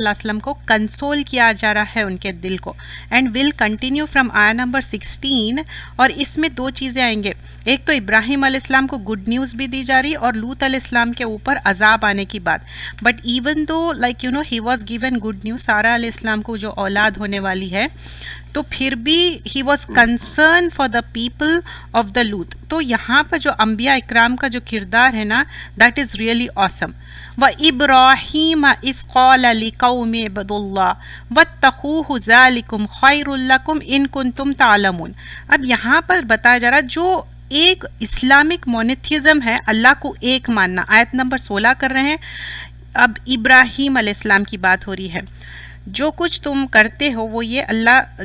اللہ علیہ وسلم کو کنسول کیا جا رہا ہے ان کے دل کو. اینڈ ول کنٹینیو فرام آیا نمبر 16. اور اس میں دو چیزیں آئیں گے. ایک تو ابراہیم علیہ السلام کو گڈ نیوز بھی دی جا رہی اور لوط علیہ السلام کے اوپر عذاب آنے کی بات. But even though like he was given good news, Sarah علیہ السلام کو جو اولاد ہونے والی ہے, تو پھر بھی he was concern for the people of the Lot. تو یہاں پر جو انبیاء اکرام کا جو کردار ہے نا, دیٹ از ریئلی آسم. وَإِبْرَاهِيمَ إِذْ قَالَ لِقَوْمِ اعْبُدُوا اللَّهَ وَاتَّقُوهُ ذَلِكُمْ خَيْرٌ لَكُمْ إِن كُنتُمْ تَعْلَمُونَ. اب یہاں پر بتایا جا رہا جو ایک اسلامک مونوتھیزم ہے, اللہ کو ایک ماننا, آیت نمبر 16 کر رہے ہیں. اب ابراہیم علیہ السلام کی بات ہو رہی ہے. جو کچھ تم کرتے ہو وہ یہ اللہ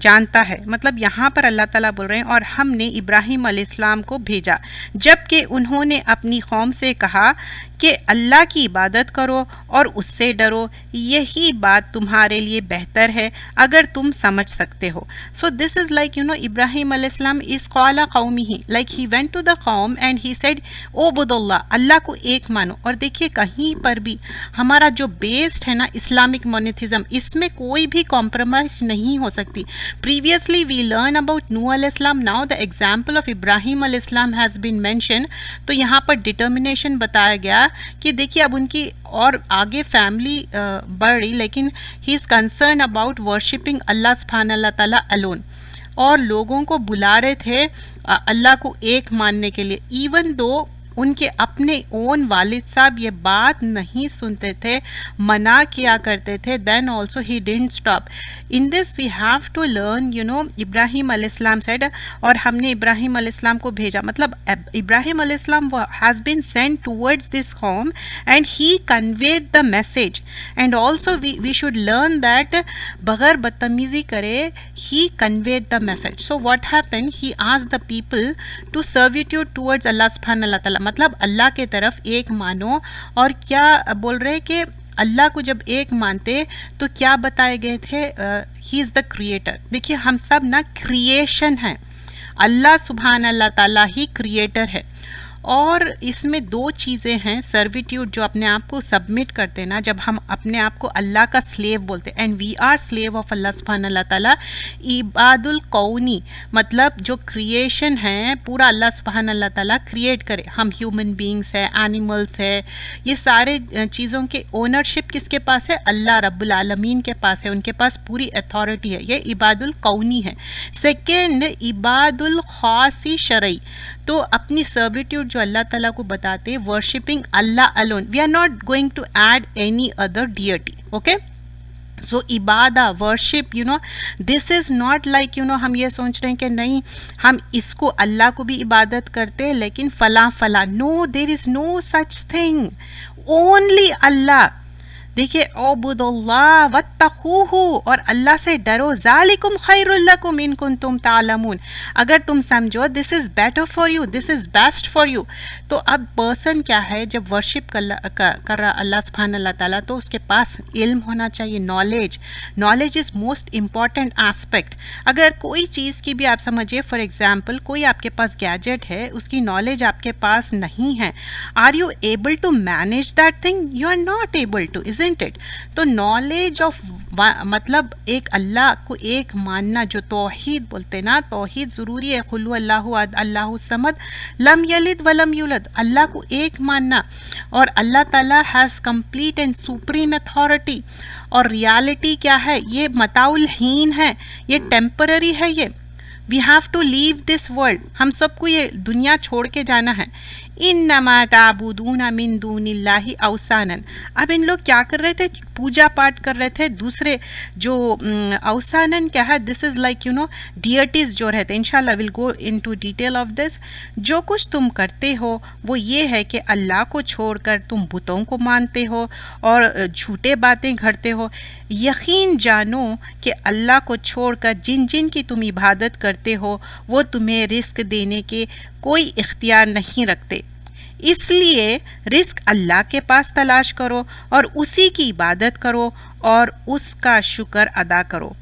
جانتا ہے. مطلب یہاں پر اللہ تعالیٰ بول رہے ہیں اور ہم نے ابراہیم علیہ السلام کو بھیجا جب کہ انہوں نے اپنی قوم سے کہا کہ اللہ کی عبادت کرو اور اس سے ڈرو, یہی بات تمہارے لیے بہتر ہے اگر تم سمجھ سکتے ہو. سو دس از لائک ابراہیم علیہ السلام از قال قومہ, like he went to the قوم اینڈ ہی سیڈ اعبدوا اللہ, اللہ کو ایک مانو. اور دیکھیے کہیں پر بھی ہمارا جو بیسڈ ہے نا اسلامک مونوتھیزم, اس میں کوئی بھی کمپرومائز نہیں ہو سکتی. پریویسلی وی لرن اباؤٹ نوح علیہ السلام, now the example of Ibrahim علیہ السلام ہیز بین مینشن. تو یہاں پر ڈٹرمنیشن بتایا گیا کہ دیکھیے اب ان کی اور آگے فیملی بڑھ رہی, لیکن ہی از کنسرن اباؤٹ ورشپنگ اللہ سبحانہ اللہ تعالیٰ الون, اور لوگوں کو بلا رہے تھے اللہ کو ایک ماننے کے لیے. ایون دو ان کے اپنے اون والد صاحب یہ بات نہیں سنتے تھے, منع کیا کرتے تھے, then also he didn't stop. In this we have to learn Ibrahim علیہ السلام سیڈ, اور ہم نے ابراہیم علیہ السلام کو بھیجا. مطلب ابراہیم علیہ السلام has been sent towards this قوم and he conveyed the message. And also we should learn that بغیر بدتمیزی کرے he conveyed the message. So what happen, he asked the people to servitude towards Allah سبحانہ اللہ تعالیٰ, مطلب اللہ کے طرف ایک مانو. اور کیا بول رہے کہ اللہ کو جب ایک مانتے تو کیا بتائے گئے تھے, ہی از دا کریٹر. دیکھیے ہم سب نا کریشن ہیں, اللہ سبحان اللہ تعالیٰ ہی کریٹر ہے. اور اس میں دو چیزیں ہیں, سرویٹیوڈ جو اپنے آپ کو سبمٹ کرتے نا, جب ہم اپنے آپ کو اللہ کا سلیو بولتے, and we are slave of Allah سبحانہ اللہ تعالیٰ. عباد القونی مطلب جو کریشن ہے پورا اللہ سبحانہ اللہ تعالیٰ کریٹ کرے. ہم ہیومن بینگس ہے, اینیملس ہے, یہ سارے چیزوں کے اونرشپ کس کے پاس ہے, اللہ رب العالمین کے پاس ہے, ان کے پاس پوری اتھارٹی ہے. یہ عباد القونی ہے. سیکنڈ عباد الخاصی شرعی, تو اپنی سرویٹیوڈ جو اللہ تعالیٰ کو بتاتے, worshipping Allah alone, we are not going to add any other deity. Okay, so عبادہ worship this is not like ہم یہ سوچ رہے ہیں کہ نہیں ہم اس کو اللہ کو بھی عبادت کرتے لیکن فلاں فلاں. نو, دیر از نو سچ تھنگ, اونلی اللہ. دیکھیے اعبدوا اللہ واتقوہ, اور اللہ سے ڈرو, ذالکم خیر لکم ان کنتم تعلمون, اگر تم سمجھو this is better for you, this is best for you. تو اب پرسن کیا ہے, جب ورشپ کر رہا اللہ سبحانہ اللہ تعالیٰ, تو اس کے پاس علم ہونا چاہیے, knowledge. Knowledge is most important aspect. اگر کوئی چیز کی بھی آپ سمجھیے, فار ایگزامپل کوئی آپ کے پاس گیجٹ ہے, اس کی نالج آپ کے پاس نہیں ہے, are you able to manage that thing? You are not able to, isn't it? تو نالج آف مطلب ایک اللہ کو ایک ماننا, جو توحید بولتے نا, توحید ضروری ہے. قل اللہ احد اللہ الصمد لم یلد ولم یولد, اللہ کو ایک ماننا. اور اللہ تعالیٰ has complete and supreme authority. اور ریالٹی کیا ہے, یہ متاع الحین ہے, یہ ٹیمپرری ہے. یہ we have to leave this world, ہم سب کو یہ دنیا چھوڑ کے جانا ہے. انما تعبدون من دون اللہ اوثانا, اب ان لوگ کیا کر رہے تھے, پوجا پاٹ کر رہے تھے دوسرے جو اوثانا کیا ہے, دس از لائک ڈیئٹیز جو رہتے. انشاءاللہ ول گو انٹو ڈیٹیل آف دس. جو کچھ تم کرتے ہو وہ یہ ہے کہ اللہ کو چھوڑ کر تم بتوں کو مانتے ہو اور جھوٹے باتیں گھڑتے ہو. یقین جانو کہ اللہ کو چھوڑ کر جن جن کی تم عبادت کرتے ہو وہ تمہیں رزق دینے کے کوئی اختیار نہیں رکھتے. اس لیے رزق اللہ کے پاس تلاش کرو اور اسی کی عبادت کرو اور اس کا شکر ادا کرو.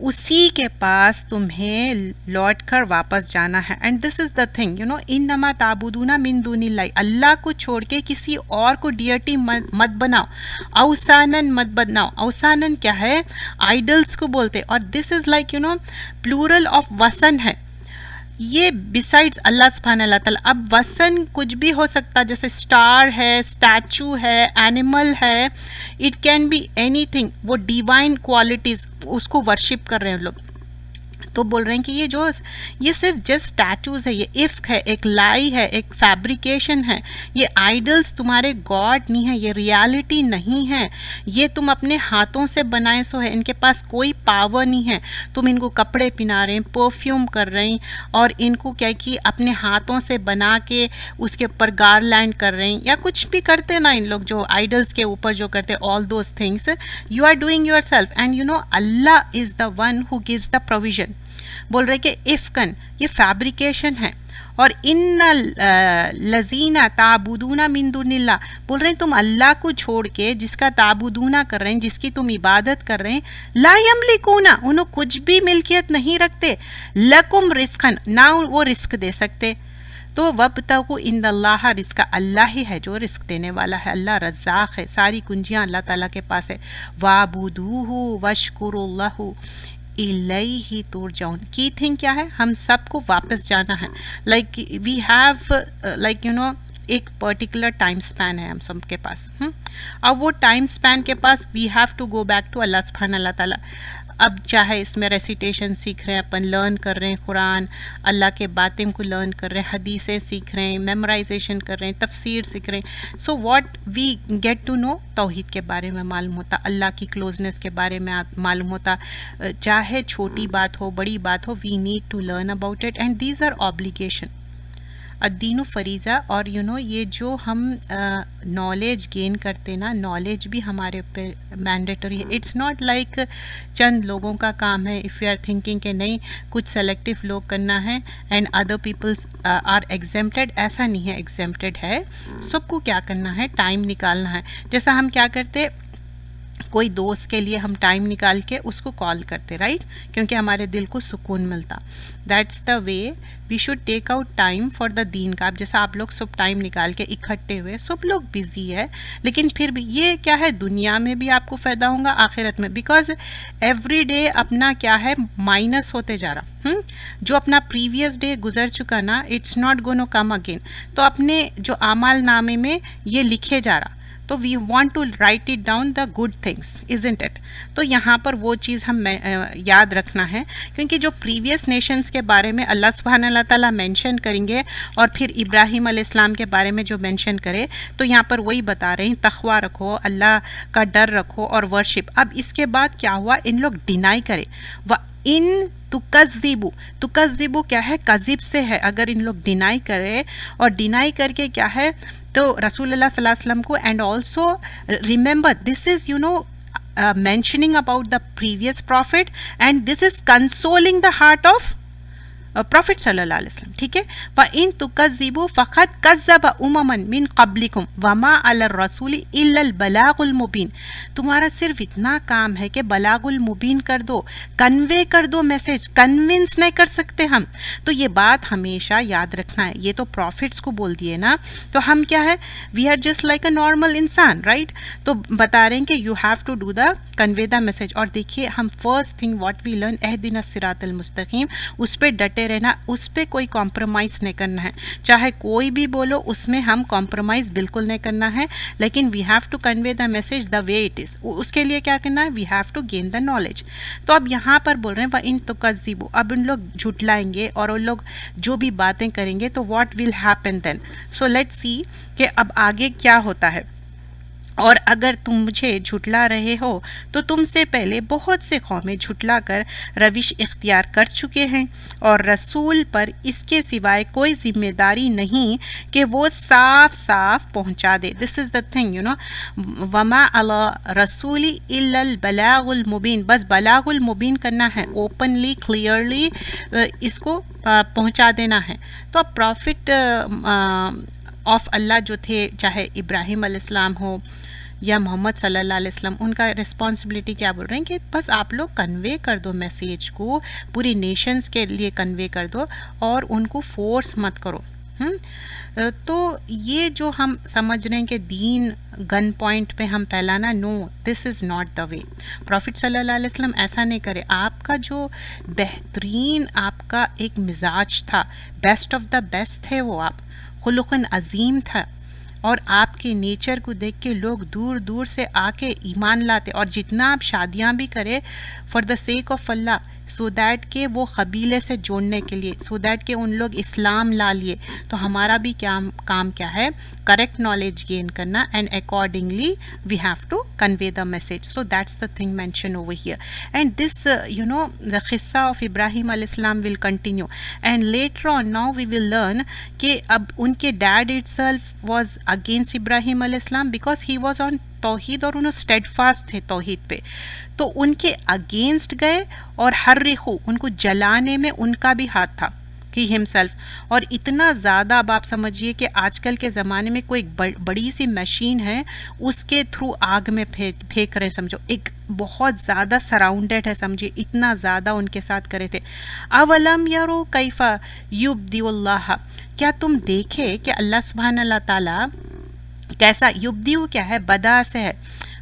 اسی کے پاس تمہیں لوٹ کر واپس جانا ہے. And this is the thing انما تعبدون من دون اللہ، اللہ کو چھوڑ کے کسی اور کو ڈیئرٹی مت بناؤ، اوثانن مت بناؤ. اوثانن کیا ہے؟ آئیڈلس کو بولتے. اور دس از لائک پلورل آف وسن ہے یہ بسائڈس اللہ سبحانہ اللہ تعالیٰ. اب وسن کچھ بھی ہو سکتا، جیسے اسٹار ہے، اسٹیچو ہے، اینیمل ہے، it can be anything. وہ ڈیوائن کوالٹیز اس کو ورشپ کر رہے ہیں لوگ. تو بول رہے ہیں کہ یہ صرف جسٹ اسٹیچوز ہے، یہ افک ہے، ایک لائی ہے، ایک فیبریکیشن ہے. یہ آئیڈلس تمہارے گاڈ نہیں ہے، یہ ریالٹی نہیں ہے. یہ تم اپنے ہاتھوں سے بنائے سو ہے، ان کے پاس کوئی پاور نہیں ہے. تم ان کو کپڑے پہنا رہے ہیں، پرفیوم کر رہے ہیں، اور ان کو کیا کہ اپنے ہاتھوں سے بنا کے اس کے اوپر گارلینڈ کر رہے ہیں یا کچھ بھی کرتے نا ان لوگ جو آئیڈلس کے اوپر جو کرتے. All those things you are doing yourself. And Allah is the one who gives the provision. بول رہے کہ افکن یہ فیبریکیشن ہے. اور ان لذین تعبدون من دون اللہ، بول رہے ہیں تم اللہ کو چھوڑ کے جس کا تعبدون کر رہے ہیں، جس کی تم عبادت کر رہے ہیں، لا یملکون، انہوں کچھ بھی ملکیت نہیں رکھتے، لکم رزقن، نہ وہ رزق دے سکتے. تو وابتغوا عند اللہ رزق، اللہ ہی ہے جو رزق دینے والا ہے، اللہ رزاق ہے، ساری کنجیاں اللہ تعالیٰ کے پاس ہے. وَاعْبُدُوهُ وَاشْكُرُوا لَهُ الیہ ترجعون. کی تھنگ کیا ہے؟ ہم سب کو واپس جانا ہے. لائک وی ہیو لائک ایک پرٹیکولر ٹائم اسپین ہے ہم سب کے پاس. اب وہ ٹائم اسپین کے پاس we have to go back to Allah سبحانہ اللہ تعالیٰ. اب چاہے اس میں ریسیٹیشن سیکھ رہے ہیں، اپن لرن کر رہے ہیں قرآن، اللہ کے باتیں کو لرن کر رہے ہیں، حدیثیں سیکھ رہے ہیں، میمورائزیشن کر رہے ہیں، تفسیر سیکھ رہے ہیں. So what we get to know, توحید کے بارے میں معلوم ہوتا، اللہ کی کلوزنس کے بارے میں معلوم ہوتا. چاہے چھوٹی بات ہو بڑی بات ہو، we need to learn about it. And these are obligation. الدین و فریضہ. اور یہ جو ہم نالج گین کرتے نا، نالج بھی ہمارے اوپر مینڈیٹری ہے. اٹس ناٹ لائک چند لوگوں کا کام ہے. اف یو آر تھنکنگ کہ نہیں کچھ سلیکٹیو لوگ کرنا ہے اینڈ ادر پیپلس آر ایگزیمپٹیڈ، ایسا نہیں ہے. ایگزیمپٹیڈ ہے، سب کو کیا کرنا ہے؟ ٹائم نکالنا ہے. جیسا ہم کیا کرتے، کوئی دوست کے لیے ہم ٹائم نکال کے اس کو کال کرتے، رائٹ، کیونکہ ہمارے دل کو سکون ملتا. That's the way we should take out time for the دین کا. اب جیسا آپ لوگ سب ٹائم نکال کے اکٹھے ہوئے، سب لوگ بزی ہے، لیکن پھر بھی یہ کیا ہے، دنیا میں بھی آپ کو فائدہ ہوگا، آخرت میں. بیکاز ایوری ڈے اپنا کیا ہے، مائنس ہوتے جا رہا. جو اپنا پریویس ڈے گزر چکا نا، it's not Gonu come again. تو اپنے جو اعمال نامے میں یہ لکھے جا رہا. تو we want to write it down the good things, isn't it. تو یہاں پر وہ چیز ہم یاد رکھنا ہے، کیونکہ جو پریویس نیشنز کے بارے میں اللہ سبحانہ اللہ تعالیٰ مینشن کریں گے، اور پھر ابراہیم علیہ السلام کے بارے میں جو مینشن کرے، تو یہاں پر وہی بتا رہے ہیں، تقویٰ رکھو، اللہ کا ڈر رکھو اور ورشپ. اب اس کے بعد کیا ہوا، ان لوگ ڈینائی کرے. ان تکذبو کیا ہے، کذب سے ہے. اگر ان لوگ ڈینائی کرے، اور ڈینائی کر کے کیا ہے، تو رسول اللہ صلی اللہ علیہ وسلم کو. And also remember this is mentioning about the previous prophet, and this is consoling the heart of prophet صلی اللہ علیہ وسلم. ٹھیک ہے. وَإِن تُكَذِّبُوا فَقَدْ كَذَّبَ أُمَمٌ مِّن قَبْلِكُمْ وَمَا عَلَى الرَّسُولِ إِلَّا الْبَلَاغُ الْمُبِينُ. تمہارا صرف اتنا کام ہے کہ بلاغ المبین کر دو، کنوے کر دو میسج. کنونس نہیں کر سکتے ہم. تو یہ بات ہمیشہ یاد رکھنا ہے. یہ تو پروفٹس کو بول دیے نا، تو ہم کیا ہے، we are just like a normal انسان، رائٹ. تو بتا رہے ہیں کہ you have to do the convey the message. اور دیکھیے ہم first thing what we learn, اہدنا الصراط المستقیم، اس پہ ڈٹے رہنا، اس پہ کوئی کمپرومائز نہیں کرنا ہے. چاہے کوئی بھی بولو، اس میں ہم کمپرومائز بالکل نہیں کرنا ہے. لیکن we have to convey the message the way it is. اس کے لیے کیا کرنا ہے، we have to gain the knowledge. تو اب یہاں پر بول رہے ہیں وَإِن تُكَذِّبُوا، اب ان لوگ جھٹلائیں گے اور ان لوگ جو بھی باتیں کریں گے، تو what will happen then. So let's see کہ اب آگے کیا ہوتا ہے. اور اگر تم مجھے جھٹلا رہے ہو تو تم سے پہلے بہت سے قومیں جھٹلا کر روش اختیار کر چکے ہیں، اور رسول پر اس کے سوائے کوئی ذمہ داری نہیں کہ وہ صاف صاف پہنچا دے. دس از دا تھنگ وما علی رسول الا البلاغ المبین. بس بلاغ المبین کرنا ہے، اوپنلی کلیئرلی اس کو پہنچا دینا ہے. تو اب پروفٹ آف اللہ جو تھے، چاہے ابراہیم علیہ السلام ہو یا محمد صلی اللہ علیہ وسلم، ان کا رسپانسبلٹی کیا بول رہے ہیں کہ بس آپ لوگ کنوے کر دو میسیج کو، پوری نیشنز کے لیے کنوے کر دو اور ان کو فورس مت کرو. تو یہ جو ہم سمجھ رہے ہیں کہ دین گن پوائنٹ پہ ہم پھیلانا، نو، دس is not the way. Profit صلی اللہ علیہ وسلم ایسا نہیں کرے. آپ کا جو بہترین آپ کا ایک مزاج تھا، بیسٹ آف دا بیسٹ تھے وہ، آپ خلقاً عظیم تھا، اور آپ کے نیچر کو دیکھ کے لوگ دور دور سے آ کے ایمان لاتے. اور جتنا آپ شادیاں بھی کرے for the sake of Allah, so that کہ وہ قبیلے سے جوڑنے کے لیے، سو دیٹ کہ ان لوگ اسلام لا لیے. تو ہمارا بھی کام کیا ہے؟ کریکٹ نالج گین کرنا، and accordingly we have to convey the message. So that's the thing mention over here. And this the قصہ آف ابراہیم علیہ السلام will continue. And later on now we will learn کہ اب ان کے deed itself was against Ibrahim علیہ السلام because he was on توحید، اور انہوں اسٹیڈ فاسٹ تھے توحید پہ. تو ان کے اگینسٹ گئے، اور حرقو، ان کو جلانے میں ان کا بھی ہاتھ تھا، ہی ہمسیلف. اور اتنا زیادہ اب آپ سمجھیے کہ آج کل کے زمانے میں کوئی بڑی سی مشین ہے، اس کے تھرو آگ میں پھینک رہے، سمجھو ایک بہت زیادہ سراؤنڈیڈ ہے، سمجھیے اتنا زیادہ ان کے ساتھ کرے تھے. اولم یرو کیف یبدی اللہ، کیا تم دیکھے کہ اللہ سبحانہ اللہ تعالیٰ کیسا، یبدیو کیا ہے؟ بدا سے ہے،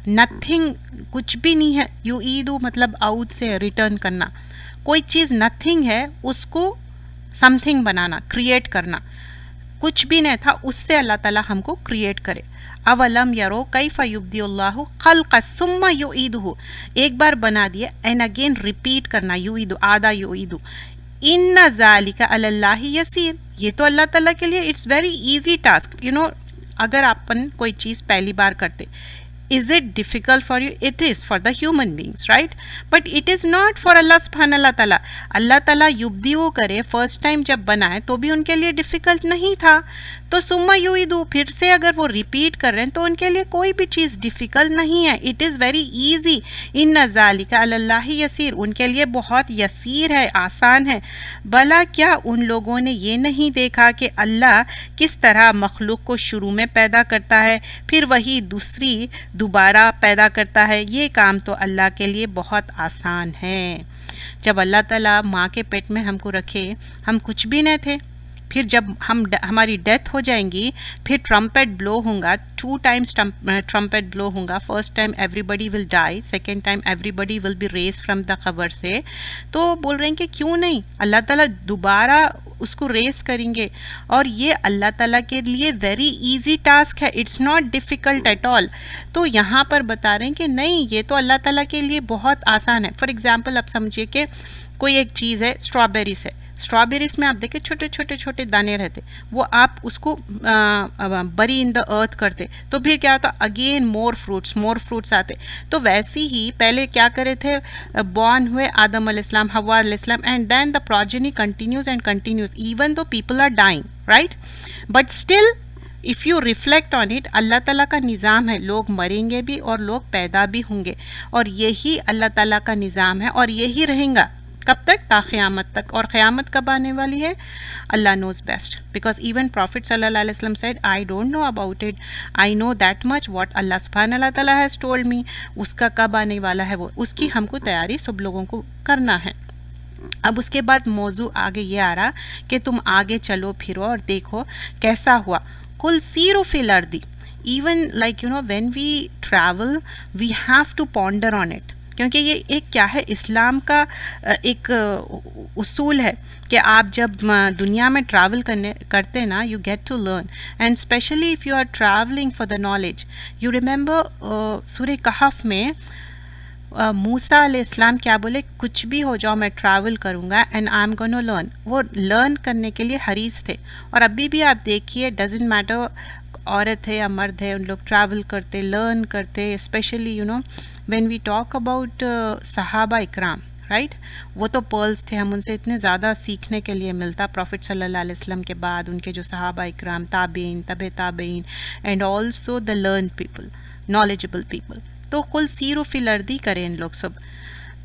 نتھنگ کچھ بھی نہیں ہے، یعیدو مطلب آؤٹ سے ریٹرن کرنا، کوئی چیز نتھنگ ہے اس کو سم تھنگ بنانا، کریٹ کرنا. کچھ بھی نہیں تھا، اس سے اللہ تعالیٰ ہم کو کریٹ کرے. اولم یرو کیف یبدی اللہ خلق ثم یعیدہ، ایک بار بنا دیا اینڈ اگین ریپیٹ کرنا، یعیدو آدھا یعیدو. ان ذالک علی اللہ یسیر، یہ تو اللہ تعالیٰ کے لیے اٹس ویری ایزی ٹاسک. اگر اپن کوئی چیز پہلی بار کرتے، is it difficult for you? It is for the human beings, right? But it is not for Allah subhanahu اللہ تعالیٰ. اللہ تعالیٰ یبدیو کرے، فرسٹ ٹائم جب بنائے تو بھی ان کے لیے ڈیفیکلٹ نہیں تھا. تو ثم یعیدو، پھر سے اگر وہ ریپیٹ کر رہے ہیں تو ان کے لیے کوئی بھی چیز ڈیفیکلٹ نہیں ہے. It is very easy. ان ذالک علی اللہ یسیر، ان کے لیے بہت یسیر ہے، آسان ہے. بھلا کیا ان لوگوں نے یہ نہیں دیکھا کہ اللہ کس طرح مخلوق کو شروع میں پیدا کرتا ہے، پھر وہی دوبارہ پیدا کرتا ہے. یہ کام تو اللہ کے لیے بہت آسان ہے. جب اللہ تعالیٰ ماں کے پیٹ میں ہم کو رکھے، ہم کچھ بھی نہیں تھے. پھر جب ہماری ڈیتھ ہو جائیں گی، پھر ٹرمپٹ بلو ہوگا، 2 times ٹرمپٹ بلو ہوگا. First time everybody will die, second time everybody will be raise from the قبر سے. تو بول رہے ہیں کہ کیوں نہیں، اللہ تعالیٰ دوبارہ اس کو ریز کریں گے. اور یہ اللہ تعالیٰ کے لیے ویری ایزی ٹاسک ہے، it's not difficult at all. تو یہاں پر بتا رہے ہیں کہ نہیں، یہ تو اللہ تعالیٰ کے لیے بہت آسان ہے. فار ایگزامپل آپ سمجھیے کہ کوئی ایک چیز ہے، اسٹرابیریز ہے. اسٹرابیریز میں آپ دیکھیں چھوٹے چھوٹے چھوٹے دانے رہتے، وہ آپ اس کو بری ان دا ارتھ کرتے تو پھر کیا ہوتا؟ اگین مور فروٹس آتے. تو ویسے ہی پہلے کیا کرے تھے؟ بورن ہوئے آدم علیہ السلام، حوا علیہ السلام، and then the progeny continues and continues even though people are dying, right? But still if you reflect on it, Allah تعالیٰ کا نظام ہے، لوگ مریں گے بھی اور لوگ پیدا بھی ہوں گے، اور یہی اللہ تعالیٰ کا نظام ہے، اور یہی رہیں گا کب تک؟ تا قیامت تک. اور قیامت کب آنے والی ہے؟ Allah knows best. Because even prophet صلی اللہ علیہ وسلم said I don't know about it, I know that much what اللہ سبحانہ اللہ تعالیٰ has told me. اس کا کب آنے والا ہے، وہ اس کی ہم کو تیاری سب لوگوں کو کرنا ہے. اب اس کے بعد موضوع آگے یہ آ رہا کہ تم آگے چلو پھرو اور دیکھو کیسا ہوا. کل سیرو فی الارض، even like when we travel we have to ponder on it. کیونکہ یہ ایک کیا ہے، اسلام کا ایک اصول ہے کہ آپ جب دنیا میں ٹریول کرتے نا، you get to learn, and specially if you are travelling for the knowledge. You remember سورہ کہف میں موسیٰ علیہ السلام کیا بولے؟ کچھ بھی ہو جاؤ میں ٹریول کروں گا and I am gonna learn. وہ لرن کرنے کے لیے حریص تھے. اور ابھی بھی آپ دیکھیے، ڈزنٹ میٹر عورت ہے یا مرد ہے، ان لوگ ٹریول کرتے، لرن کرتے. Specially when we talk about صحابہ اکرام، رائٹ؟ وہ تو پرلز تھے، ہم ان سے اتنے زیادہ سیکھنے کے لیے ملتا. پروفٹ صلی اللہ علیہ وسلم کے بعد ان کے جو صحابہ اکرام، تابعین، تبع تابعین، and also the learn people, knowledgeable people. تو قل سیرو فی الارض کریں ان لوگ سب.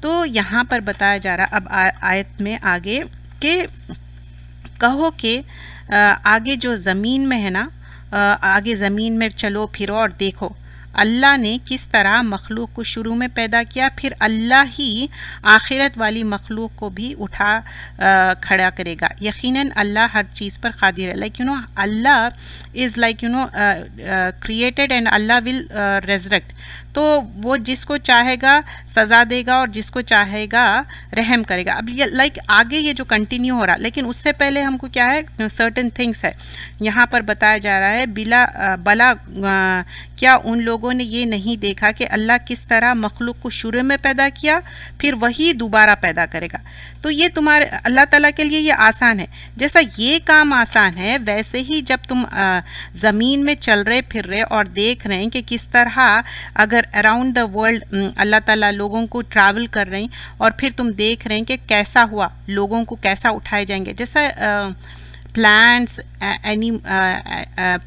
تو یہاں پر بتایا جا رہا اب آیت میں آگے کہ کہو کہ آگے جو زمین میں ہے نا، آگے زمین میں چلو پھرو اور دیکھو. اللہ نے کس طرح مخلوق کو شروع میں پیدا کیا، پھر اللہ ہی آخرت والی مخلوق کو بھی اٹھا کھڑا کرے گا. یقیناً اللہ ہر چیز پر قادر ہے. Like Allah is like created and اللہ ول ریزریکٹ. تو وہ جس کو چاہے گا سزا دے گا اور جس کو چاہے گا رحم کرے گا. اب یہ لائک آگے یہ جو کنٹینیو ہو رہا، لیکن اس سے پہلے ہم کو کیا ہے سرٹن تھنگس ہے یہاں پر بتایا جا رہا ہے. بلا کیا ان لوگوں نے یہ نہیں دیکھا کہ اللہ کس طرح مخلوق کو شروع میں پیدا کیا، پھر وہی دوبارہ پیدا کرے گا. تو یہ تمہارے اللہ تعالیٰ کے لیے یہ آسان ہے. جیسا یہ کام آسان ہے ویسے ہی جب تم زمین میں چل رہے پھر رہے اور دیکھ رہے ہیں کہ کس طرح اگر اراؤنڈ دا ورلڈ اللہ تعالیٰ لوگوں کو ٹریول کر رہے ہیں اور پھر تم دیکھ رہے ہیں کہ کیسا ہوا، لوگوں کو کیسا اٹھائے جائیں گے. جیسا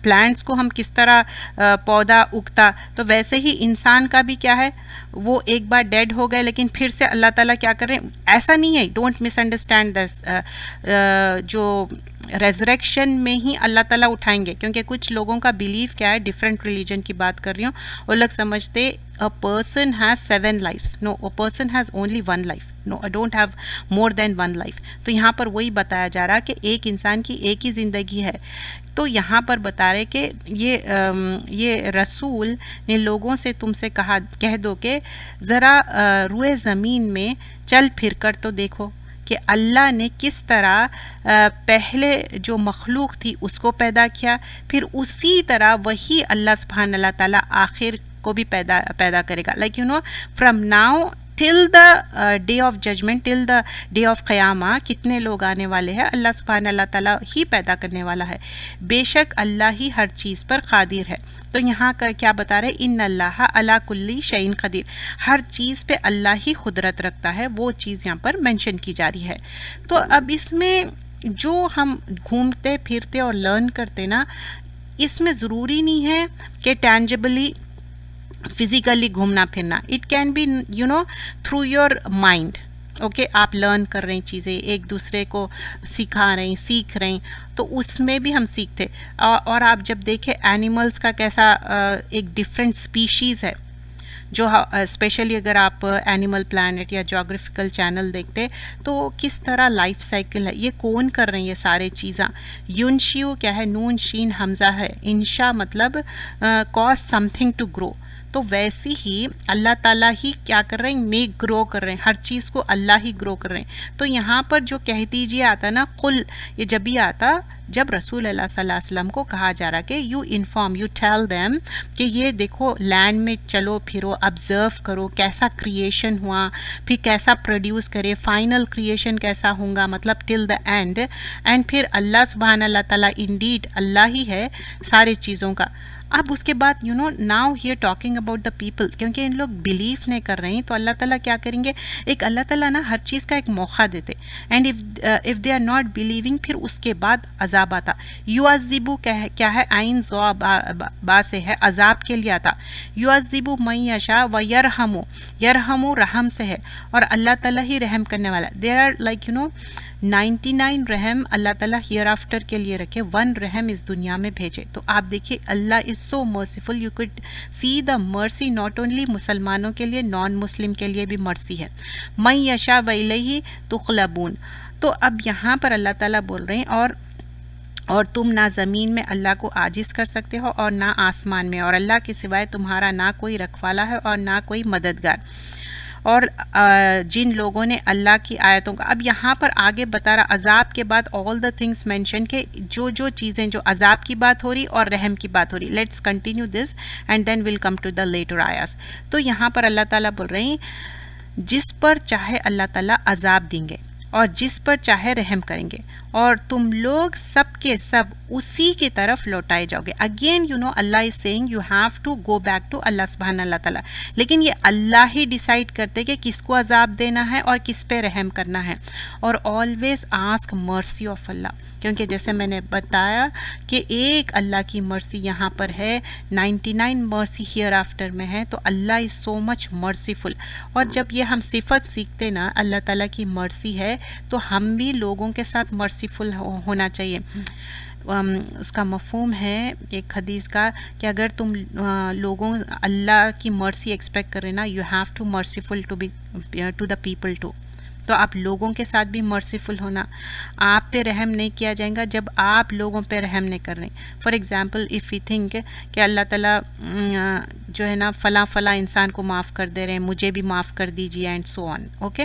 پلانٹس کو ہم کس طرح پودا اگتا، تو ویسے ہی انسان کا بھی کیا ہے، وہ ایک بار ڈیڈ ہو گئے لیکن پھر سے اللہ تعالیٰ کیا کر رہے ہیں. ایسا نہیں ہے، ڈونٹ مس انڈرسٹینڈ دس، جو ریزریکشن میں ہی اللہ تعالیٰ اٹھائیں گے. کیونکہ کچھ لوگوں کا بیلیف کیا ہے، ڈفرینٹ ریلیجن کی بات کر رہی ہوں، وہ لوگ سمجھتے a person has 7 lives. No, a person has only 1 life. No, I don't have more than 1 life. تو یہاں پر وہی بتایا جا رہا کہ ایک انسان کی ایک ہی زندگی ہے. تو یہاں پر بتا رہے کہ یہ رسول نے لوگوں سے تم سے کہہ دو کہ ذرا روئے زمین میں چل پھر کر تو دیکھو کہ اللہ نے کس طرح پہلے جو مخلوق تھی اس کو پیدا کیا، پھر اسی طرح وہی اللہ سبحانہ اللہ تعالیٰ آخر کو بھی پیدا کرے گا. Like from now till the day of judgment, till the day of قیامہ کتنے لوگ آنے والے ہیں، اللہ سبحانہ اللہ تعالیٰ ہی پیدا کرنے والا ہے. بے شک اللہ ہی ہر چیز پر قادر ہے. تو یہاں کا کیا بتا رہے، ان اللہ علی کل شیء قدیر، ہر چیز پہ اللہ ہی قدرت رکھتا ہے. وہ چیز یہاں پر مینشن کی جا رہی ہے. تو اب اس میں جو ہم گھومتے پھرتے اور لرن کرتے نا، اس میں ضروری نہیں ہے کہ ٹینجبلی فزیکلی گھومنا پھرنا. It can be through your mind. Okay, آپ لرن کر رہے ہیں چیزیں، ایک دوسرے کو سکھا رہے ہیں، سیکھ رہے ہیں، تو اس میں بھی ہم سیکھتے. اور آپ جب دیکھیں اینیملس کا کیسا ایک ڈفرینٹ اسپیشیز ہے، جو اسپیشلی اگر آپ اینیمل پلانٹ یا جیوگرافیکل چینل دیکھتے تو کس طرح لائف سائیکل ہے. یہ کون کر رہے ہیں یہ سارے چیزاں. یونشیو کیا ہے، نون شین حمزہ ہے. انشا مطلب cause something to grow. تو ویسی ہی اللہ تعالیٰ ہی کیا کر رہے ہیں، میک گرو کر رہے ہیں، ہر چیز کو اللہ ہی گرو کر رہے ہیں. تو یہاں پر جو کہہ دیجیے آتا نا قل، یہ جب بھی آتا جب رسول اللہ صلی اللہ علیہ وسلم کو کہا جا رہا کہ you inform, you tell them کہ یہ دیکھو لینڈ میں چلو پھرو، آبزرو کرو کیسا کریشن ہوا، پھر کیسا پروڈیوس کرے، فائنل کریشن کیسا ہوگا، مطلب ٹل دا اینڈ. اینڈ پھر اللہ سبحانہ اللہ تعالیٰ انڈیڈ اللہ ہی ہے سارے چیزوں کا. اب اس کے بعد now here talking about the people, کیونکہ ان لوگ بلیف نہیں کر رہے ہیں تو اللہ تعالیٰ کیا کریں گے، ایک اللہ تعالیٰ نا ہر چیز کا ایک موقع دیتے. And if they are not believing, پھر اس کے بعد عذاب آتا. یعذبو کیا ہے، عین ذا با سے ہے، عذاب کے لیے آتا. یعذبو من یشاء و یرحمو، یرحمو رحم سے ہے، اور اللہ تعالیٰ ہی رحم کرنے والا. دیر آر لائک 99 رحم اللہ تعالیٰ ہیئر آفٹر کے لیے رکھے، 1 رحم اس دنیا میں بھیجے. تو آپ دیکھیے اللہ از سو مرسیفل. یو کوڈ سی دا مرسی ناٹ اونلی مسلمانوں کے لیے، نان مسلم کے لیے بھی مرسی ہے. من یشاء و الیہ تقلبون. تو اب یہاں پر اللہ تعالیٰ بول رہے ہیں اور تم نہ زمین میں اللہ کو عاجز کر سکتے ہو اور نہ آسمان میں، اور اللہ کے سوائے تمہارا نہ کوئی رکھوالا ہے اور نہ کوئی مددگار. اور جن لوگوں نے اللہ کی آیتوں کا، اب یہاں پر آگے بتا رہا عذاب کے بعد آل دا تھنگس مینشن کہ جو چیزیں جو عذاب کی بات ہو رہی اور رحم کی بات ہو رہی. Let's continue this and then will come to the later آیاز. تو یہاں پر اللہ تعالیٰ بول رہے ہیں جس پر چاہے اللہ تعالیٰ عذاب دیں گے اور جس پر چاہے رحم کریں گے، اور تم لوگ سب کے سب اسی کی طرف لوٹائے جاؤ گے. Again Allah is seeing you have to go back to Allah سبحانہ اللہ تعالیٰ. لیکن یہ اللہ ہی ڈیسائیڈ کرتے کہ کس کو عذاب دینا ہے اور کس پہ رحم کرنا ہے. اور آلویز آسک مرسی آف اللہ، کیونکہ جیسے میں نے بتایا کہ ایک اللہ کی مرسی یہاں پر ہے، 99 مرسی ہیئر آفٹر میں ہے. تو اللہ از سو مچ مرسیفل. اور جب یہ ہم صفت سیکھتے نا اللہ تعالیٰ کی مرسی ہے، تو ہم بھی لوگوں کے ساتھ مرسیفل ہونا چاہیے. اس کا مفہوم ہے ایک حدیث کا کہ اگر تم لوگوں اللہ کی مرسی ایکسپیکٹ کرے نا، you have to merciful to the people too. تو آپ لوگوں کے ساتھ بھی مرسیفل ہونا. آپ پہ رحم نہیں کیا جائے گا جب آپ لوگوں پہ رحم نہیں کر رہے. For example if you think کہ اللہ تعالیٰ جو ہے نا فلاں انسان کو معاف کر دے رہے ہیں، مجھے بھی معاف کر دیجیے and so on. Okay,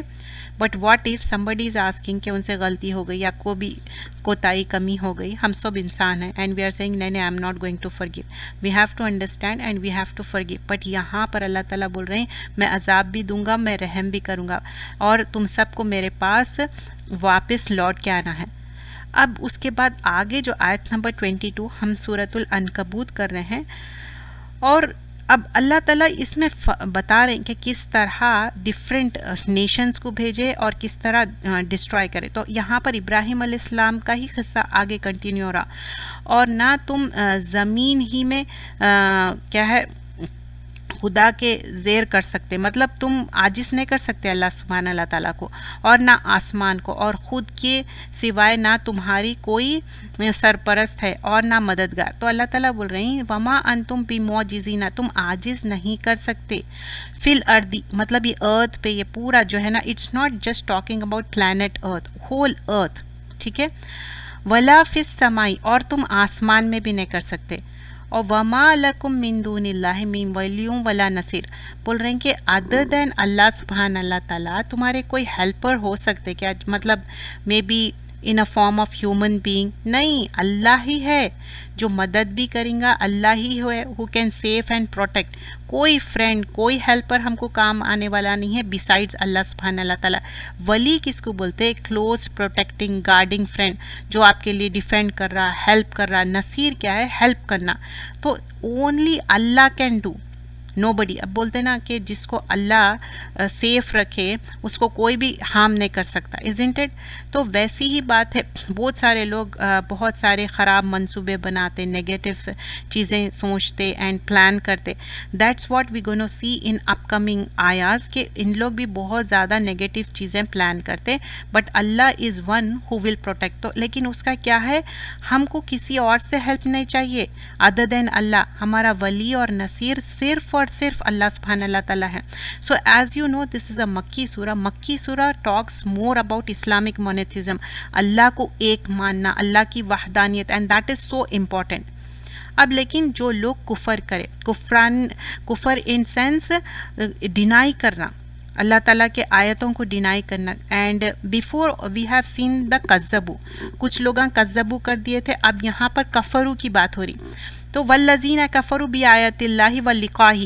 but what if somebody is asking کہ ان سے غلطی ہو گئی، آپ کو بھی کوتاہی کمی ہو گئی، ہم سب انسان ہیں، اینڈ وی آر سیئنگ نہیں I am not going to forgive. We have to understand and we have to forgive. But یہاں پر اللہ تعالیٰ بول رہے ہیں میں عذاب بھی دوں گا، میں رحم بھی کروں گا، اور تم سب کو میرے پاس واپس لوٹ کے آنا ہے. اب اس کے بعد آگے جو آیت نمبر 22 ہم سورۃ العنکبوت کر رہے ہیں، اور اب اللہ تعالیٰ اس میں بتا رہے ہیں کہ کس طرح ڈفرینٹ نیشنز کو بھیجے اور کس طرح ڈسٹرائے کرے. تو یہاں پر ابراہیم علیہ السلام کا ہی قصہ آگے کنٹینیو ہو رہا. اور نہ تم زمین ہی میں کیا ہے خدا کے زیر کر سکتے، مطلب تم عاجز نہیں کر سکتے اللہ سبحانہ اللہ تعالیٰ کو، اور نہ آسمان کو، اور خود کے سوائے نہ تمہاری کوئی سرپرست ہے اور نہ مددگار. تو اللہ تعالیٰ بول رہے ہیں وما انتم بمعجزین، تم عاجز نہیں کر سکتے. فی الارض مطلب یہ ارتھ پہ، یہ پورا جو ہے نا it's not just talking about planet earth, whole earth, ٹھیک ہے. ولا فی السماء، اور تم آسمان میں بھی نہیں کر سکتے. اور وما لکم من دون اللہ من ولی ولا نصیر، بول رہے ہیں کہ ادر دین اللہ سبحان اللہ تعالیٰ تمہارے کوئی ہیلپر ہو سکتے کیا، مطلب maybe in a form of human being, نہیں، اللہ ہی ہے جو مدد بھی کریں گا، اللہ ہی ہے who can save and protect. کوئی فرینڈ، کوئی ہیلپر ہم کو کام آنے والا نہیں ہے بیسائڈز اللہ سبحانہ اللہ تعالیٰ. ولی کس کو بولتے ہیں؟ کلوز پروٹیکٹنگ گارڈنگ فرینڈ، جو آپ کے لیے ڈیفینڈ کر رہا، ہیلپ کر رہا. نصیر کیا ہے؟ ہیلپ کرنا. تو اونلی اللہ کین ڈو، نو بڈی. اب بولتے نا کہ جس کو اللہ سیف رکھے اس کو کوئی بھی ہارم نہیں کر سکتا، ازنٹ اٹ؟ تو ویسی ہی بات ہے، بہت سارے لوگ بہت سارے خراب منصوبے بناتے، نیگیٹو چیزیں سوچتے اینڈ پلان کرتے. That's what we gonna see in upcoming آیاز، کہ ان لوگ بھی بہت زیادہ نیگیٹو چیزیں پلان کرتے. But Allah is one who will protect. تو لیکن اس کا کیا ہے، ہم کو کسی اور سے ہیلپ نہیں چاہیے ادر دین اللہ. ہمارا ولی اور نصیر صرف اور صرف اللہ سبحانہ اللہ تعالیٰ ہے. سو ایز یو نو دس از اے مکی سورہ. مکی سورہ ٹاکس مور اباؤٹ اسلامک مونیتھزم، اللہ کو ایک ماننا، اللہ کی وحدانیت، and that is so important. اب لیکن جو لوگ کفر کرے، کفر ان سینس ڈینائی کرنا، اللہ تعالیٰ کے آیتوں کو ڈینائی کرنا. And before we have seen the کذبو، کچھ لوگاں کذبو کر دیے تھے، اب یہاں پر کفرو کی بات ہو رہی. تو والذین کفروا بآیات اللہ ولقاہ،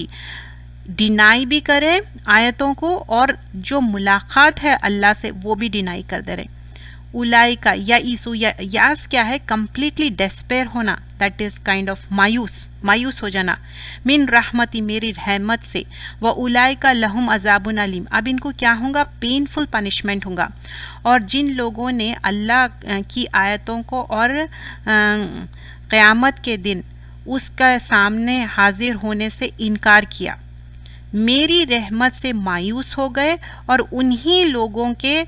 ڈینائی بھی کرے آیتوں کو، اور جو ملاقات ہے اللہ سے وہ بھی ڈینائی کر دے رہے. اولئک یئسوا، یاس کیا ہے؟ کمپلیٹلی ڈیسپیئر ہونا، دیٹ از کائنڈ آف مایوس ہو جانا. من رحمتی، میری رحمت سے. واولئک لہم عذاب علیم، اب ان کو کیا ہوگا؟ پینفل پنشمنٹ ہوگا. اور جن لوگوں نے اللہ کی آیتوں کو اور قیامت کے دن اس کا سامنے حاضر ہونے سے انکار کیا، میری رحمت سے مایوس ہو گئے، اور انہی لوگوں کے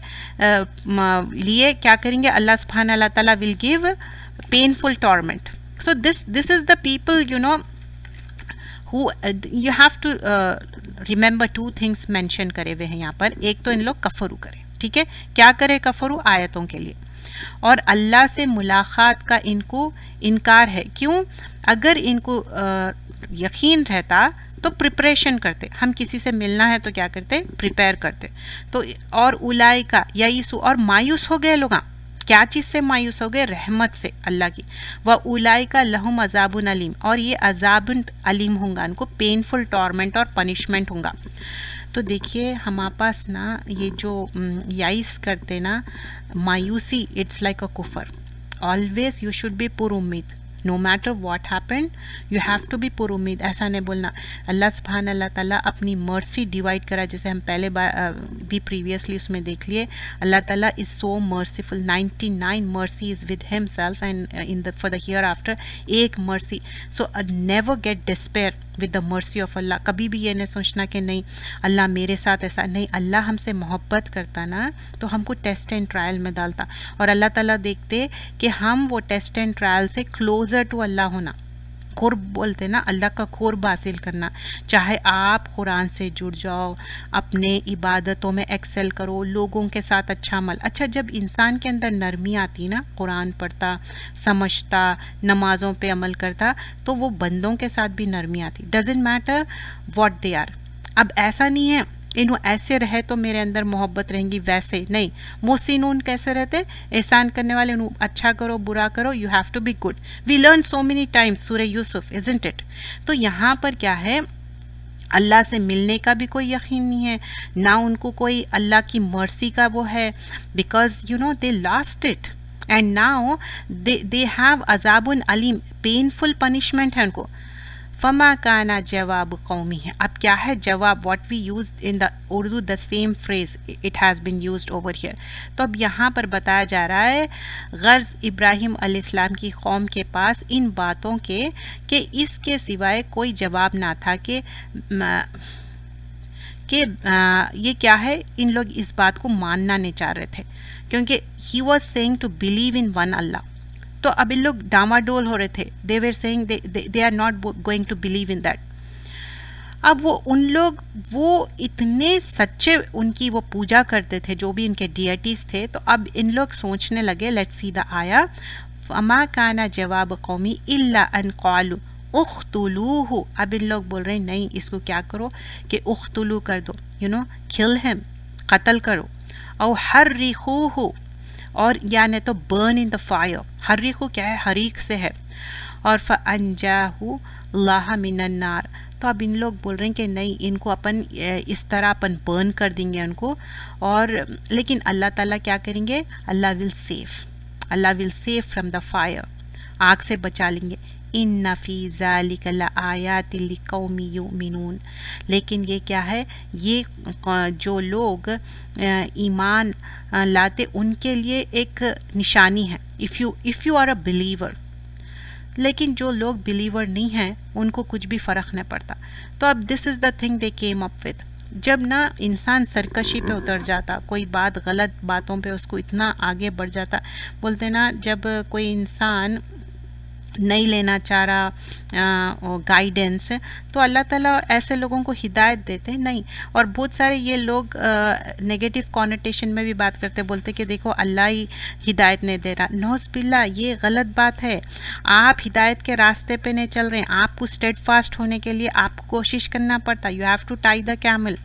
لیے کیا کریں گے؟ اللہ سبحانہ اللہ تعالیٰ will give painful torment. So this is the people you know who you have to remember two things mention کرے ہوئے ہیں یہاں پر. ایک تو ان لوگ کفرو کرے، ٹھیک ہے، کیا کرے کفرو؟ آیتوں کے لیے. اور اللہ سے ملاقات کا ان کو انکار ہے. کیوں؟ اگر ان کو یقین رہتا تو پریپریشن کرتے، ہم کسی سے ملنا ہے تو کیا کرتے؟ پریپیئر کرتے. تو اور اولئک یئسوا، اور مایوس ہو گئے لوگاں. کیا چیز سے مایوس ہو گئے؟ رحمت سے اللہ کی. واولئک لہم عذاب علیم، اور یہ عذاب علیم ہوں گا، ان کو پینفل ٹارمنٹ اور پنشمنٹ ہوں گا. تو دیکھیے ہمارے پاس نا یہ جو یائس کرتے نا، مایوسی، اٹس لائک اے کفر. آلویز یو شوڈ بی پر امید، no matter what happen you have to be پر امید. ایسا نہیں بولنا. اللہ سبحانہ اللہ تعالیٰ اپنی مرسی ڈیوائڈ کرا، جیسے ہم پہلے بھی پریویسلی اس میں دیکھ لیے. اللہ تعالیٰ از سو merciful. 99 mercy is with himself and in for the hereafter. ایک mercy. So never get despair with the mercy of اللہ. کبھی بھی یہ نہیں سوچنا کہ نہیں اللہ میرے ساتھ ایسا نہیں. اللہ ہم سے محبت کرتا نا تو ہم کو ٹیسٹ اینڈ ٹرائل میں ڈالتا, اور اللہ تعالیٰ دیکھتے کہ ہم وہ ٹیسٹ اینڈ ٹرائل سے کلوزر ٹو اللہ ہونا, قرب بولتے نا, اللہ کا قرب حاصل کرنا. چاہے آپ قرآن سے جڑ جاؤ, اپنے عبادتوں میں ایکسل کرو, لوگوں کے ساتھ اچھا عمل. اچھا جب انسان کے اندر نرمی آتی نا, قرآن پڑھتا, سمجھتا, نمازوں پہ عمل کرتا, تو وہ بندوں کے ساتھ بھی نرمی آتی. Doesn't matter what they are. اب ایسا نہیں ہے انہوں ایسے رہے تو میرے اندر محبت رہیں گی, ویسے نہیں. محسنون کیسے رہتے, احسان کرنے والے, انہوں اچھا کرو برا کرو, you have to be good. We learn so many times سورہ یوسف, ازنٹ اٹ. تو یہاں پر کیا ہے, اللہ سے ملنے کا بھی کوئی یقین نہیں ہے, نہ ان کو کوئی اللہ کی مرسی کا وہ ہے, because you know they lost it and now they have عذاب علیم, پینفل پنشمنٹ ہے ان کو. فما کانا جواب قومی ہے. اب کیا ہے جواب, what we use in the Urdu, the same phrase it has been used over here. تو اب یہاں پر بتایا جا رہا ہے غرض ابراہیم علیہ السلام کی قوم کے پاس ان باتوں کے کہ اس کے سوائے کوئی جواب نہ تھا کہ یہ کیا ہے, ان لوگ اس بات کو ماننا نہیں چاہ رہے تھے, کیونکہ he was saying to believe in one Allah. تو اب ان لوگ ڈاماڈول ہو رہے تھے, they were saying they are not going to believe in that. اب وہ ان لوگ وہ اتنے سچے ان کی وہ پوجا کرتے تھے جو بھی ان کے ڈیٹیز تھے. تو اب ان لوگ سوچنے لگے, لیٹس سی دا آیا, فما کانا جواب قومی الا ان قالوا اقتلوہ. اب ان لوگ بول رہے ہیں نہیں اس کو کیا کرو کہ اقتلو کر دو, یو نو کل ہم, قتل کرو, او حرقوہ, اور یعنی تو برن ان دا فائر. حریقو کیا ہے, حریق سے ہے, اور فانجاہ اللہ من النار. تو اب ان لوگ بول رہے ہیں کہ نہیں ان کو اپن اس طرح اپن برن کر دیں گے ان کو, اور لیکن اللہ تعالیٰ کیا کریں گے, Allah will safe, Allah will safe from the fire, آگ سے بچا لیں گے. ان فی ذالک لآیات لقوم یؤمنون. لیکن یہ کیا ہے, یہ جو لوگ ایمان لاتے ان کے لیے ایک نشانی ہے, if you are a believer. لیکن جو لوگ بلیور نہیں ہیں ان کو کچھ بھی فرق نہیں پڑتا. تو اب this is the thing they came up with. جب نا انسان سرکشی پہ اتر جاتا, کوئی بات غلط باتوں پہ اس کو اتنا آگے بڑھ جاتا, بولتے نا جب کوئی انسان نہیں لینا چاہ رہا گائیڈنس, تو اللہ تعالیٰ ایسے لوگوں کو ہدایت دیتے نہیں. اور بہت سارے یہ لوگ نگیٹو کانوٹیشن میں بھی بات کرتے, بولتے کہ دیکھو اللہ ہی ہدایت نہیں دے رہا. نوز باللہ, یہ غلط بات ہے. آپ ہدایت کے راستے پہ نہیں چل رہے ہیں, آپ کو اسٹیڈ فاسٹ ہونے کے لیے آپ کو کوشش کرنا پڑتا, you have to tie the camel.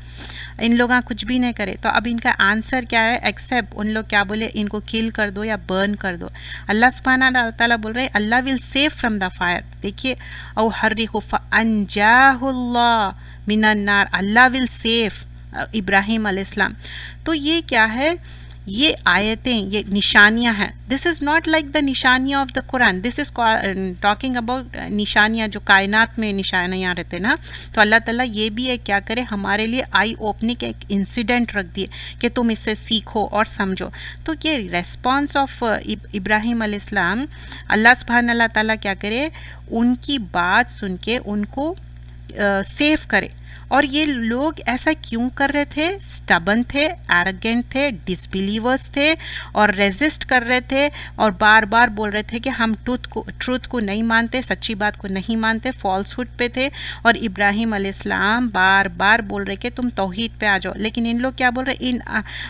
ان لوگ کچھ بھی نہیں کرے. تو اب ان کا آنسر کیا ہے, ایکسیپٹ ان لوگ کیا بولے, ان کو کل کر دو یا برن کر دو. اللہ سبحانہ تعالیٰ بول رہے Allah will save from the fire. دیکھیے, او حرقوا فانجاہ اللہ من النار, اللہ ول سیو ابراہیم علیہ السلام. تو یہ کیا ہے, یہ آیتیں, یہ نشانیاں ہیں. دس از ناٹ لائک دا نشانیاں of the Quran, this is talking about نشانیاں جو کائنات میں نشانیاں رہتے نا. تو اللہ تعالیٰ یہ بھی ہے کیا کرے, ہمارے لیے آئی اوپننگ ایک انسیڈنٹ رکھ دیے کہ تم اس سے سیکھو اور سمجھو. تو یہ ریسپانس آف ابراہیم علیہ السلام, اللہ سبحانہ اللہ تعالیٰ کیا کرے, ان کی بات سن کے ان کو سیف کرے. اور یہ لوگ ایسا کیوں کر رہے تھے, سٹبن تھے, ایروگینٹ تھے, ڈسبلیورس تھے, اور ریزسٹ کر رہے تھے, اور بار بار بول رہے تھے کہ ہم ٹروتھ کو نہیں مانتے, سچی بات کو نہیں مانتے, فالس ہوڈ پہ تھے. اور ابراہیم علیہ السلام بار بار بول رہے کہ تم توحید پہ آ جاؤ. لیکن ان لوگ کیا بول رہے,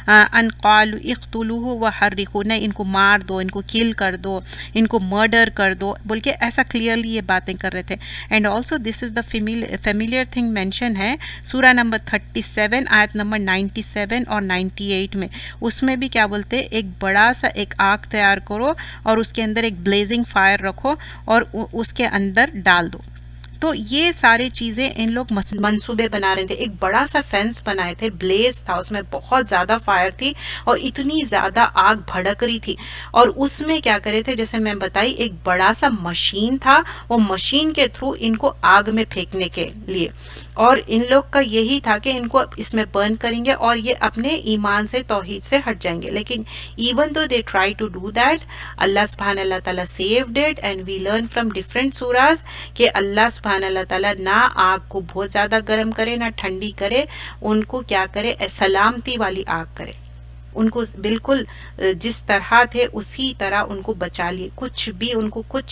ان قالوا اقتلوہ وحرقوہ, نہیں ان کو مار دو, ان کو کل کر دو, ان کو مرڈر کر دو, بول کے ایسا کلیئرلی یہ باتیں کر رہے تھے. And also this is the familiar thing mention ہے سورہ نمبر 37 آیت نمبر 97 اور 98 میں. اس میں بھی کیا بولتے, ایک بڑا سا ایک آگ تیار کرو اور اس کے اندر ایک بلیزنگ فائر رکھو اور اس کے اندر ڈال دو. تو یہ سارے چیزیں ان لوگ منصوبے بنا رہے تھے. ایک بڑا سا فینس بنائے تھے, بلیز تھا, اس میں بہت زیادہ فائر تھی اور اتنی زیادہ آگ بھڑک رہی تھی. اور اس میں کیا کرے تھے, جیسے میں بتائی, ایک بڑا سا مشین تھا, وہ مشین کے تھرو ان کو آگ میں پھینکنے کے لیے. اور ان لوگ کا یہی تھا کہ ان کو اس میں برن کریں گے اور یہ اپنے ایمان سے توحید سے ہٹ جائیں گے. لیکن even though they try to do that, Allah سبحانہ اللہ تعالیٰ saved it. And we learn from different سوراز کہ اللہ سبحانہ اللہ تعالیٰ نہ آگ کو بہت زیادہ گرم کرے نہ ٹھنڈی کرے, ان کو کیا کرے, سلامتی والی آگ کرے, ان کو بالکل جس طرح تھے اسی طرح ان کو بچا لیے, کچھ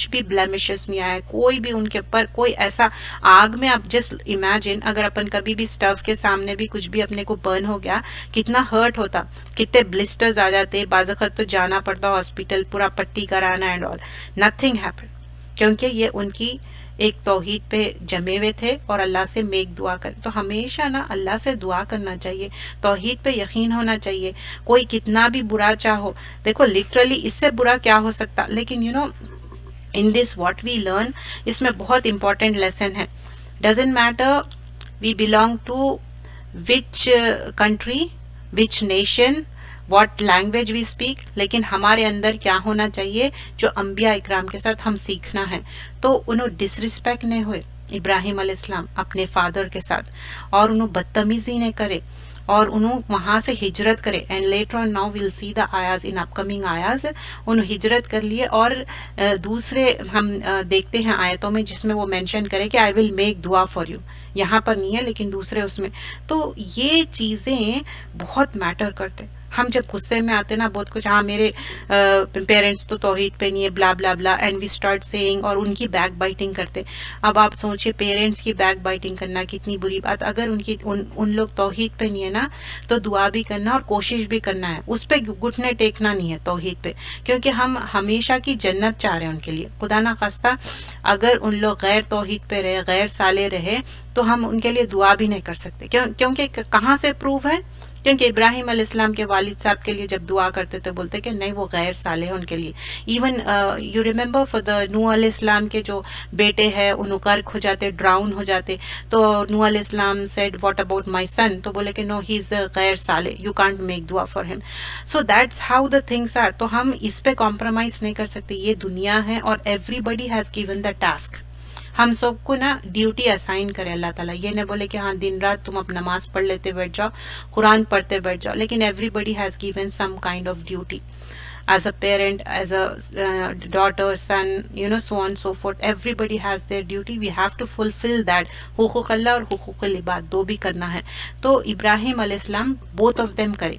بھی بلیمشز نہیں آیا, کوئی بھی ان کے اوپر کوئی ایسا آگ میں. آپ جسٹ امیجن اگر اپن کبھی بھی اسٹو کے سامنے بھی کچھ بھی اپنے کو برن ہو گیا, کتنا ہرٹ ہوتا, کتنے بلسٹرز آ جاتے, بعض وقت تو جانا پڑتا ہاسپٹل پورا پٹی کرانا اینڈ آل. نتھنگ ہیپن, کیونکہ یہ ان کی ایک توحید پہ جمے ہوئے تھے اور اللہ سے میک دعا کر. تو ہمیشہ نا اللہ سے دعا کرنا چاہیے, توحید پہ یقین ہونا چاہیے, کوئی کتنا بھی برا چاہو. دیکھو لٹرلی اس سے برا کیا ہو سکتا, لیکن you know in this what we learn, اس میں بہت امپورٹنٹ لیسن ہے. Doesn't matter we belong to which country, which nation, what language we speak, لیکن ہمارے اندر کیا ہونا چاہیے جو انبیاء اکرام کے ساتھ ہم سیکھنا ہے. تو انہوں ڈس ریسپیکٹ نہیں ہوئے ابراہیم علیہ السلام اپنے فادر کے ساتھ, اور انہوں بدتمیزی نہیں کرے, اور انہوں وہاں سے ہجرت کرے. And later on now we'll see the آیاز ان اپ کمنگ آیاز, انہوں ہجرت کر لیے. اور دوسرے ہم دیکھتے ہیں آیتوں میں جس میں وہ مینشن کرے کہ آئی ول میک دعا فار یو, یہاں پر نہیں ہے لیکن دوسرے اس میں. تو یہ چیزیں بہت میٹر کرتے. ہم جب غصے میں آتے نا بہت کچھ, ہاں میرے پیرنٹس تو توحید پہ نہیں ہے, بلا بلا بلا, اینڈ وی اسٹارٹ سیئنگ, اور ان کی بیک بائٹنگ کرتے. اب آپ سوچئے پیرنٹس کی بیک بائٹنگ کرنا کتنی بری بات. اگر ان لوگ توحید پہ نہیں ہے نا تو دعا بھی کرنا اور کوشش بھی کرنا ہے, اس پہ گھٹنے ٹیکنا نہیں ہے توحید پہ, کیونکہ ہم ہمیشہ کی جنت چاہ رہے ہیں ان کے لیے. خدا نہ خواستہ اگر ان لوگ غیر توحید پہ رہے, غیر صالح رہے, تو ہم ان کے لیے دعا بھی نہیں کر سکتے. کیونکہ کہاں سے پروف ہے, کیونکہ ابراہیم علیہ السلام کے والد صاحب کے لیے جب دعا کرتے تو بولتے کہ نہیں وہ غیر صالح ہیں ان کے لیے. Even you remember for the Nuh علیہ السلام کے جو بیٹے ہیں انہوں غرق ہو جاتے, ڈراؤن ہو جاتے, تو نوح علیہ السلام said what about my son, تو بولے کہ نو ہی از غیر صالح, یو کانٹ میک دعا for him. So that's how the things are. تو ہم اس پہ کمپرومائز نہیں کر سکتے, یہ دنیا ہے اور everybody has given the task. ہم سب کو نا ڈیوٹی اسائن کرے اللہ تعالیٰ, یہ نہ بولے کہ ہاں دن رات تم اب نماز پڑھ لیتے بیٹھ جاؤ, قرآن پڑھتے بیٹھ جاؤ, لیکن everybody has given some kind of duty as a parent, as a daughter, son, you know, so on so forth. Everybody has their duty. We have to fulfill that. حقوق اللہ اور حقوق العباد دو بھی کرنا ہے. تو ابراہیم علیہ السلام both of them کرے.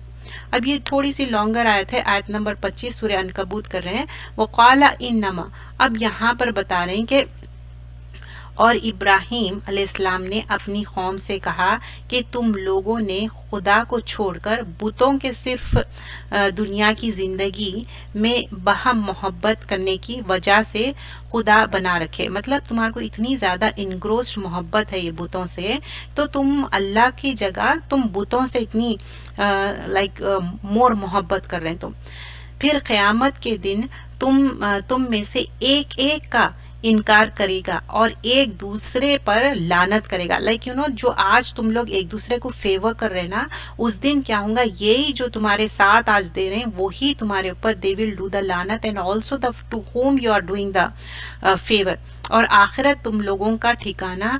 اب یہ تھوڑی سی لانگر آیت ہے, آیت نمبر 25 سورہ عنکبوت کر رہے ہیں. وَقَالَ إِنَّمَا, اب یہاں پر بتا رہے ہیں کہ اور ابراہیم علیہ السلام نے اپنی قوم سے کہا کہ تم لوگوں نے خدا کو چھوڑ کر بتوں کے صرف دنیا کی زندگی میں باہم محبت کرنے کی وجہ سے خدا بنا رکھے. مطلب تمہارے کو اتنی زیادہ انگروسڈ محبت ہے یہ بتوں سے, تو تم اللہ کی جگہ تم بتوں سے اتنی مور محبت کر رہے ہیں. پھر قیامت کے دن تم میں سے ایک ایک کا انکار کرے گا اور ایک دوسرے پر لعنت کرے گا. لائک یو نو, جو آج تم لوگ ایک دوسرے کو فیور کر رہے ہیں نا, اس دن کیا ہوں گا, یہی جو تمہارے ساتھ آج دے رہے ہیں وہی تمہارے اوپر they will do the لعنت and also the to whom you are doing the favor. اور آخرت تم لوگوں کا ٹھکانہ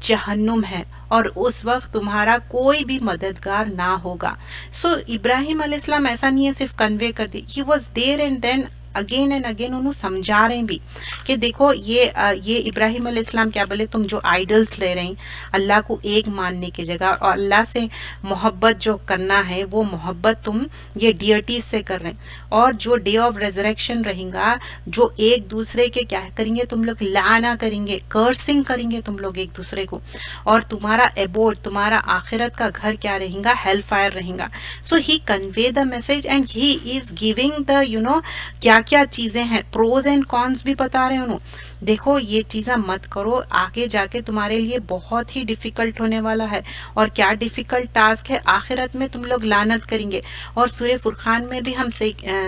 جہنم ہے اور اس وقت تمہارا کوئی بھی مددگار نہ ہوگا. سو ابراہیم علیہ السلام ایسا نہیں ہے صرف کنوے کر دی, he was there and then again and again انہوں سمجھا رہے ہیں بھی کہ دیکھو یہ ابراہیم علیہ السلام کیا بولے, تم جو آئیڈلز لے رہے ہیں اللہ کو ایک ماننے کی جگہ, اور اللہ سے محبت جو کرنا ہے وہ محبت تم یہ ڈیئٹیز سے کر رہے ہیں. اور جو ڈے آف ریزریکشن رہیں گا, جو ایک دوسرے کے کیا کریں گے تم لوگ, لعنہ کریں گے, کرسنگ کریں گے تم لوگ ایک دوسرے کو, اور تمہارا ایبورڈ, تمہارا آخرت کا گھر کیا رہیں گا, ہیل فائر رہیں گا. So he convey the message and he is giving the you know کیا کیا چیزیں ہیں, پروز اینڈ کونس بھی بتا رہے ہیں انہوں. دیکھو یہ چیزیں مت کرو, آگے جا کے تمہارے لیے بہت ہی ڈیفیکلٹ ہونے والا ہے. اور کیا ڈیفیکلٹ ٹاسک ہے, آخرت میں تم لوگ لعنت کریں گے. اور سورہ فرقان میں بھی ہم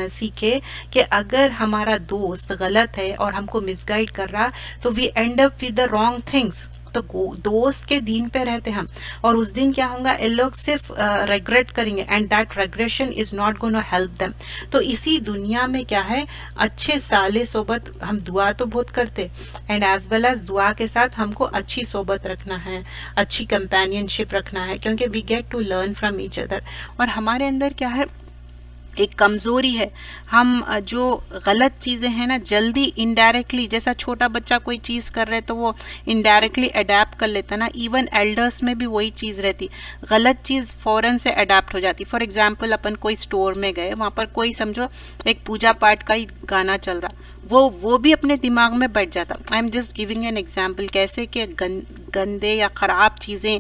سیکھے کہ اگر ہمارا دوست غلط ہے اور ہم کو مس گائیڈ کر رہا, تو we end up with the wrong things. تو دوست کے دین پہ رہتے ہم، اور اس دن کیا ہوں گا، ان لوگ صرف ریگریٹ کریں گے، and that regression is not gonna help them. تو اسی دنیا میں کیا ہے، اچھے صالح صحبت، ہم دعا تو بہت کرتے، اینڈ ایز ویل ایز دعا کے ساتھ ہم کو اچھی صحبت رکھنا ہے، اچھی کمپینین شپ رکھنا ہے، کیونکہ we get to learn from each other. اور ہمارے اندر کیا ہے، ایک کمزوری ہے، ہم جو غلط چیزیں ہیں نا جلدی انڈائریکٹلی، جیسا چھوٹا بچہ کوئی چیز کر رہے تو وہ انڈائریکٹلی اڈیپٹ کر لیتا نا، ایون ایلڈرس میں بھی وہی چیز رہتی، غلط چیز فوراً سے اڈیپٹ ہو جاتی. فار ایگزامپل اپن کوئی اسٹور میں گئے، وہاں پر کوئی سمجھو ایک پوجا پاٹ کا ہی گانا چل رہا، وہ بھی اپنے دماغ میں بیٹھ جاتا. I am just giving an example, کیسے کہ گندے یا خراب چیزیں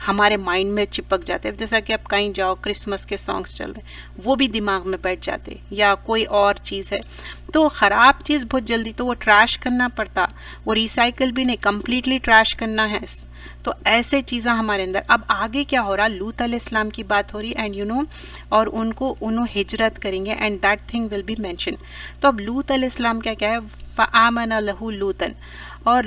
ہمارے مائنڈ میں چپک جاتے ہیں. جیسا کہ اب کہیں جاؤ کرسمس کے سانگس چل رہے ہیں، وہ بھی دماغ میں بیٹھ جاتے، یا کوئی اور چیز ہے. تو خراب چیز بہت جلدی تو وہ ٹریش کرنا پڑتا، وہ ریسائیکل بھی نہیں، کمپلیٹلی ٹریش کرنا ہے. تو ایسے چیزیں ہمارے اندر. اب آگے کیا ہو رہا، لوط علیہ السلام کی بات ہو رہی، اینڈ اور انہوں ہجرت کریں گے، and that thing will be mention. تو اب لوط علیہ السلام کیا ہے، فآمن لہ لوطن، اور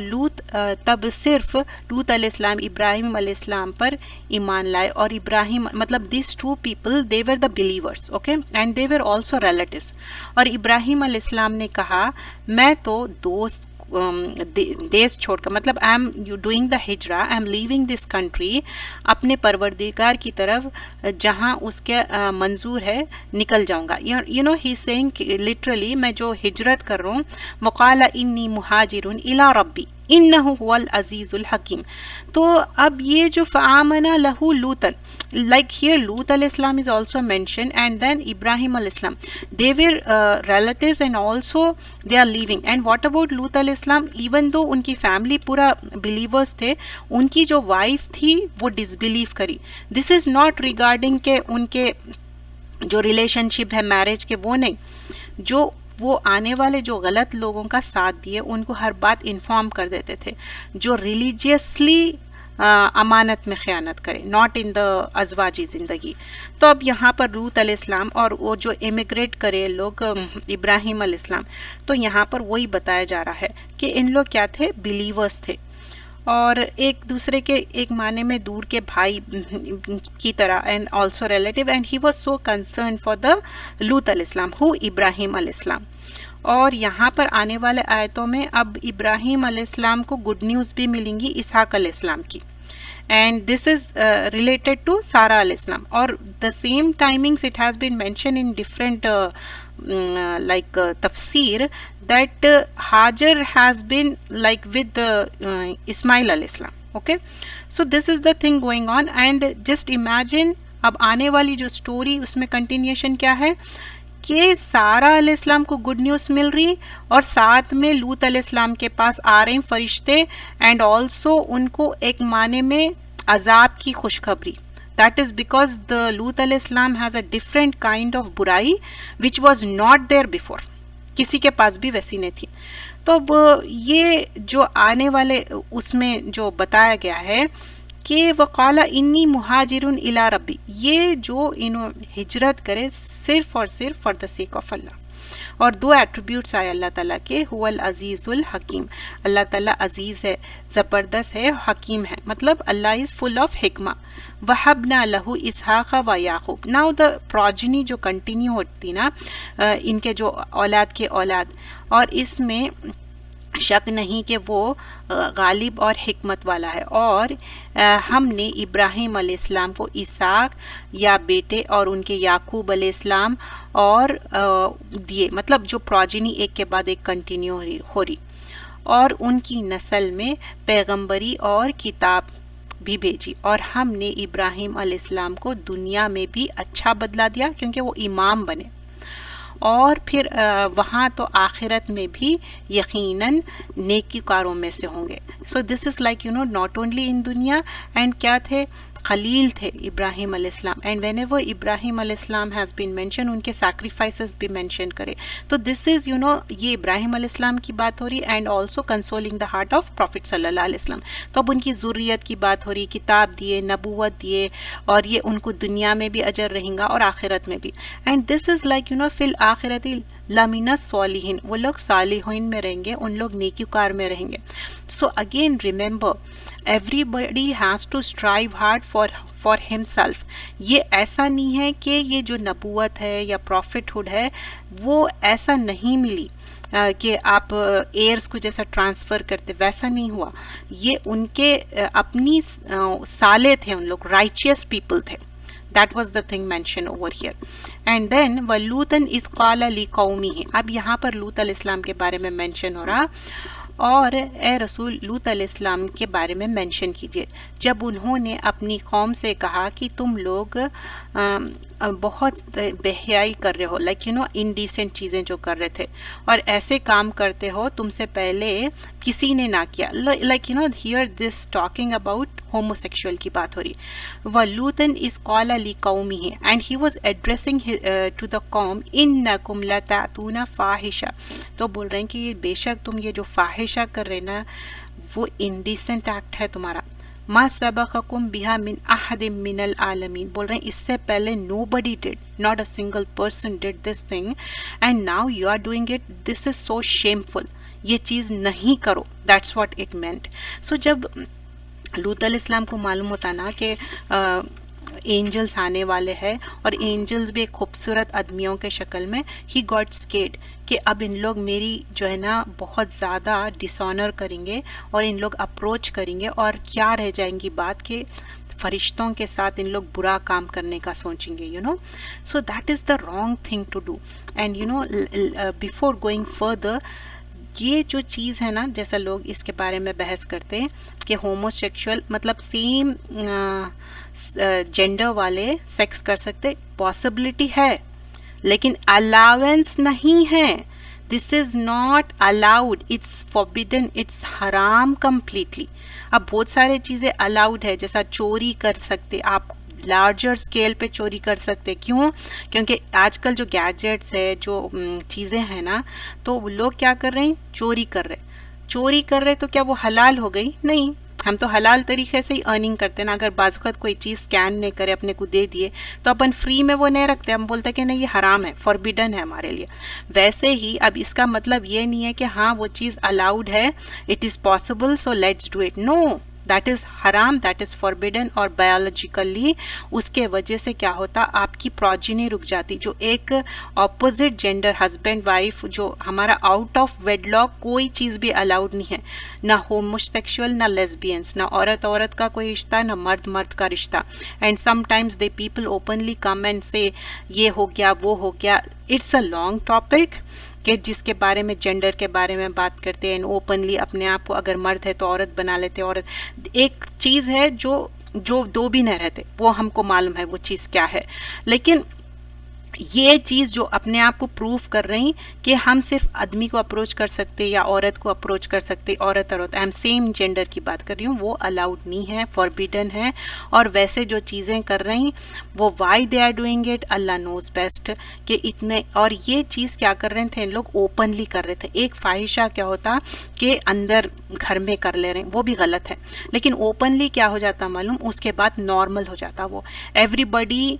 تب صرف لوط علیہ السلام ابراہیم علیہ السلام پر ایمان لائے. اور ابراہیم مطلب these two people they were the believers, okay, and they were also relatives. اور ابراہیم علیہ السلام نے کہا میں تو دیس چھوڑ کر، مطلب آئی ایم ڈوئنگ دا ہجرا، I am leaving this country, اپنے پروردگار کی طرف جہاں اس کے منظور ہے نکل جاؤں گا. ہی سیئنگ لٹرلی میں جو ہجرت کر رہا ہوں، وقال انی مہاجر الی ربی انہ هو العزیز الحکیم. تو اب یہ جو فآمن لہ لوطن، like here Lut alayhi salam is also mentioned, and then Ibrahim alayhi salam, they were relatives and also they are living. And what about Lut alayhi salam, even though ان کی فیملی پورا believers تھے، ان کی جو wife تھی وہ disbelieve کری. دس is not regarding کہ ان کے جو ریلیشن شپ ہے میرج کے، وہ نہیں، جو وہ آنے والے جو غلط لوگوں کا ساتھ دیے ان کو ہر بات انفارم کر دیتے تھے، جو ریلیجیسلی امانت میں خیانت کرے، ناٹ ان دا ازواجی زندگی. تو اب یہاں پر لوط علیہ السلام اور وہ جو امیگریٹ کرے لوگ ابراہیم علیہ السلام، تو یہاں پر وہی بتایا جا رہا ہے کہ ان لوگ کیا تھے، بلیورس تھے، اور ایک دوسرے کے ایک معنی میں دور کے بھائی کی طرح، and also relative. And he was so concern for the Lut علیہ السلام ہو ابراہیم علیہ السلام. اور یہاں پر آنے والے آیتوں میں اب ابراہیم علیہ السلام کو گڈ نیوز بھی ملیں گی اسحاق علیہ السلام کی، and this is related to Sarah علیہ السلام. اور the same timings it has been mention in different like tafsir that Hajar has been like with Ismail alayhi salam. Okay, so this is the thing going on, and just imagine اب آنے والی جو story اس میں continuation کیا ہے کہ سارا علیہ السلام کو گڈ نیوز مل رہی، اور ساتھ میں لوط علیہ السلام کے پاس آ رہے ہیں فرشتے، اینڈ آلسو ان کو ایک معنی میں عذاب کی خوشخبری. That is because the Lut alayhi salam has a different kind of برائی which was not there before. کسی کے پاس بھی ویسی نہیں تھی. تو اب یہ جو آنے والے اس میں جو بتایا گیا ہے کہ وقال انی مہاجر الی ربی، یہ جو انہوں ہجرت کرے صرف اور صرف فار دا سیک آف اللہ. اور دو ایٹریبیوٹس آئے اللہ تعالیٰ کے، هو العزیز الحکیم، اللہ تعالیٰ عزیز ہے، زبردست ہے، حکیم ہے، مطلب اللہ از فل آف حکمہ. وَحَبْنَا لَهُ إِسْحَاقَ وَيَعْقُوبَ. ناؤ دا پروجنی جو کنٹینیو ہوتی نا، ان کے جو اولاد کے اولاد، اور اس میں شک نہیں کہ وہ غالب اور حکمت والا ہے. اور ہم نے ابراہیم علیہ السلام کو اسحاق یا بیٹے اور ان کے یعقوب علیہ السلام اور دیے، مطلب جو پروجنی ایک کے بعد ایک کنٹینیو ہو رہی، اور ان کی نسل میں پیغمبری اور کتاب بھی بھیجی. اور ہم نے ابراہیم علیہ السلام کو دنیا میں بھی اچھا بدلہ دیا کیونکہ وہ امام بنے، اور پھر وہاں تو آخرت میں بھی یقیناً نیکی کاروں میں سے ہوں گے. So this is like not only in دنیا، اینڈ کیا تھے، خلیل تھے ابراہیم علیہ السلام. اینڈ وین ایور ابراہیم علیہ السلام ہیز بین مینشن، ان کے سیکریفائسز بھی مینشن کرے. تو دس از یہ ابراہیم علیہ السلام کی بات ہو رہی، and also consoling the heart of prophet صلی اللہ علیہ وسلم. تو اب ان کی ذریت کی بات ہو رہی، کتاب دیے، نبوت دیے، اور یہ ان کو دنیا میں بھی اجر رہیں گا اور آخرت میں بھی. اینڈ دس از لائک فی الآخرت لمن الصالحین، وہ لوگ صالحین میں رہیں گے، ان لوگ نیکوکار میں رہیں گے. So again remember everybody has to strive hard for himself. یہ ایسا نہیں ہے کہ یہ جو نبوت ہے یا پروفٹ ہوڈ ہے وہ ایسا نہیں ملی کہ آپ ایئرس کو جیسا ٹرانسفر کرتے، ویسا نہیں ہوا. یہ ان کے اپنی سالے تھے، ان لوگ رائچیس پیپل تھے. That was the thing mentioned over here. And then وَلُوطًا إِذْ قَالَ لِقَوْمِهِ. اب یہاں پر لوط علیہ السلام کے بارے میں منشن ہو رہا، اور اے رسول لوط علیہ السلام کے بارے میں منشن کیجئے جب انہوں نے اپنی قوم سے کہا کہ تم لوگ بہت بے حیائی کر رہے ہو، لائک یو نو انڈیسنٹ چیزیں جو کر رہے تھے، اور ایسے کام کرتے ہو تم سے پہلے کسی نے نہ کیا. Like you know here this talking about homosexual کی بات ہو رہی. وَلُوطًا إِذْ قَالَ لِقَوْمِهِ and he was addressing to the قوم إِنَّكُمْ لَتَأْتُونَ فَاحِشَةً. تو بول رہے ہیں کہ بے شک تم یہ جو فاحشہ کر رہے نا وہ انڈیسنٹ ایکٹ ہے تمہارا. ما سبقکم بہا من احد من العالمین. بول رہے ہیں اس سے پہلے nobody did, not a single person did this thing and now you are doing it. This is so shameful. یہ چیز نہیں کرو. That's what it meant. So جب لوط علیہ السلام کو معلوم ہوتا نا کہ اینجلز آنے والے ہیں، اور اینجلز بھی ایک خوبصورت آدمیوں کے شکل میں، ہی گاٹ اسکیڈ کہ اب ان لوگ میری جو ہے نا بہت زیادہ ڈس آنر کریں گے اور ان لوگ اپروچ کریں گے، اور کیا رہ جائیں گی بات کہ فرشتوں کے ساتھ ان لوگ برا کام کرنے کا سوچیں گے، you know. So that is the wrong thing to do. And you know before going further, یہ جو چیز ہے نا، جیسا لوگ اس کے بارے میں بحث کرتے ہیں کہ ہومو سیکشول مطلب سیم جینڈر والے سیکس کر سکتے، پاسبلٹی ہے لیکن الاؤنس نہیں ہے. This is not allowed, it's forbidden, it's حرام کمپلیٹلی. اب بہت سارے چیزیں الاؤڈ ہے، جیسا چوری کر سکتے آپ، لارجر اسکیل پہ چوری کر سکتے. کیوں؟ کیونکہ آج کل جو گیجٹس ہے، جو چیزیں ہیں نا، تو لوگ کیا کر رہے ہیں؟ چوری کر رہے. تو کیا وہ حلال ہو گئی؟ نہیں. ہم تو حلال طریقے سے ہی ارننگ کرتے نا. اگر بعض وقت کوئی چیز اسکین نہیں کرے، اپنے کو دے دیے، تو اپن فری میں وہ نہیں رکھتے، ہم بولتے کہ نہیں یہ حرام ہے، فوربیڈن ہے ہمارے لیے. ویسے ہی اب اس کا مطلب یہ نہیں ہے کہ ہاں وہ چیز الاؤڈ ہے، it is possible so let's do it. No, that is حرام، دیٹ از فوربیڈن. اور بایولوجیکلی اس کے وجہ سے کیا ہوتا، آپ کی پروجینی رک جاتی. جو ایک اپوزٹ جینڈر ہسبینڈ وائف، جو ہمارا آؤٹ آف ویڈ لاک کوئی چیز بھی الاؤڈ نہیں ہے، نہ ہوموسیکشول، نہ لیسبینس، نہ عورت کا کوئی رشتہ، نہ مرد کا رشتہ. And some times they people openly come and سے یہ ہو گیا وہ ہو گیا. اٹس اے لانگ ٹاپک کہ جس کے بارے میں جینڈر کے بارے میں بات کرتے ہیں، اوپنلی اپنے آپ کو اگر مرد ہے تو عورت بنا لیتے. عورت ایک چیز ہے جو دو بھی نہ رہتے، وہ ہم کو معلوم ہے وہ چیز کیا ہے. لیکن یہ چیز جو اپنے آپ کو پروف کر رہی کہ ہم صرف آدمی کو اپروچ کر سکتے یا عورت کو اپروچ کر سکتے، عورت آئی ایم سیم جینڈر کی بات کر رہی ہوں، وہ الاؤڈ نہیں ہے، فوربیڈن ہے. اور ویسے جو چیزیں کر رہی وہ why they are doing it, Allah knows best کہ اتنے. اور یہ چیز کیا کر رہے تھے لوگ؟ اوپنلی کر رہے تھے. ایک فاحشہ کیا ہوتا کہ اندر گھر میں کر لے رہے ہیں، وہ بھی غلط ہے. لیکن اوپنلی کیا ہو جاتا معلوم، اس کے بعد نارمل ہو جاتا. وہ ایوری بڈی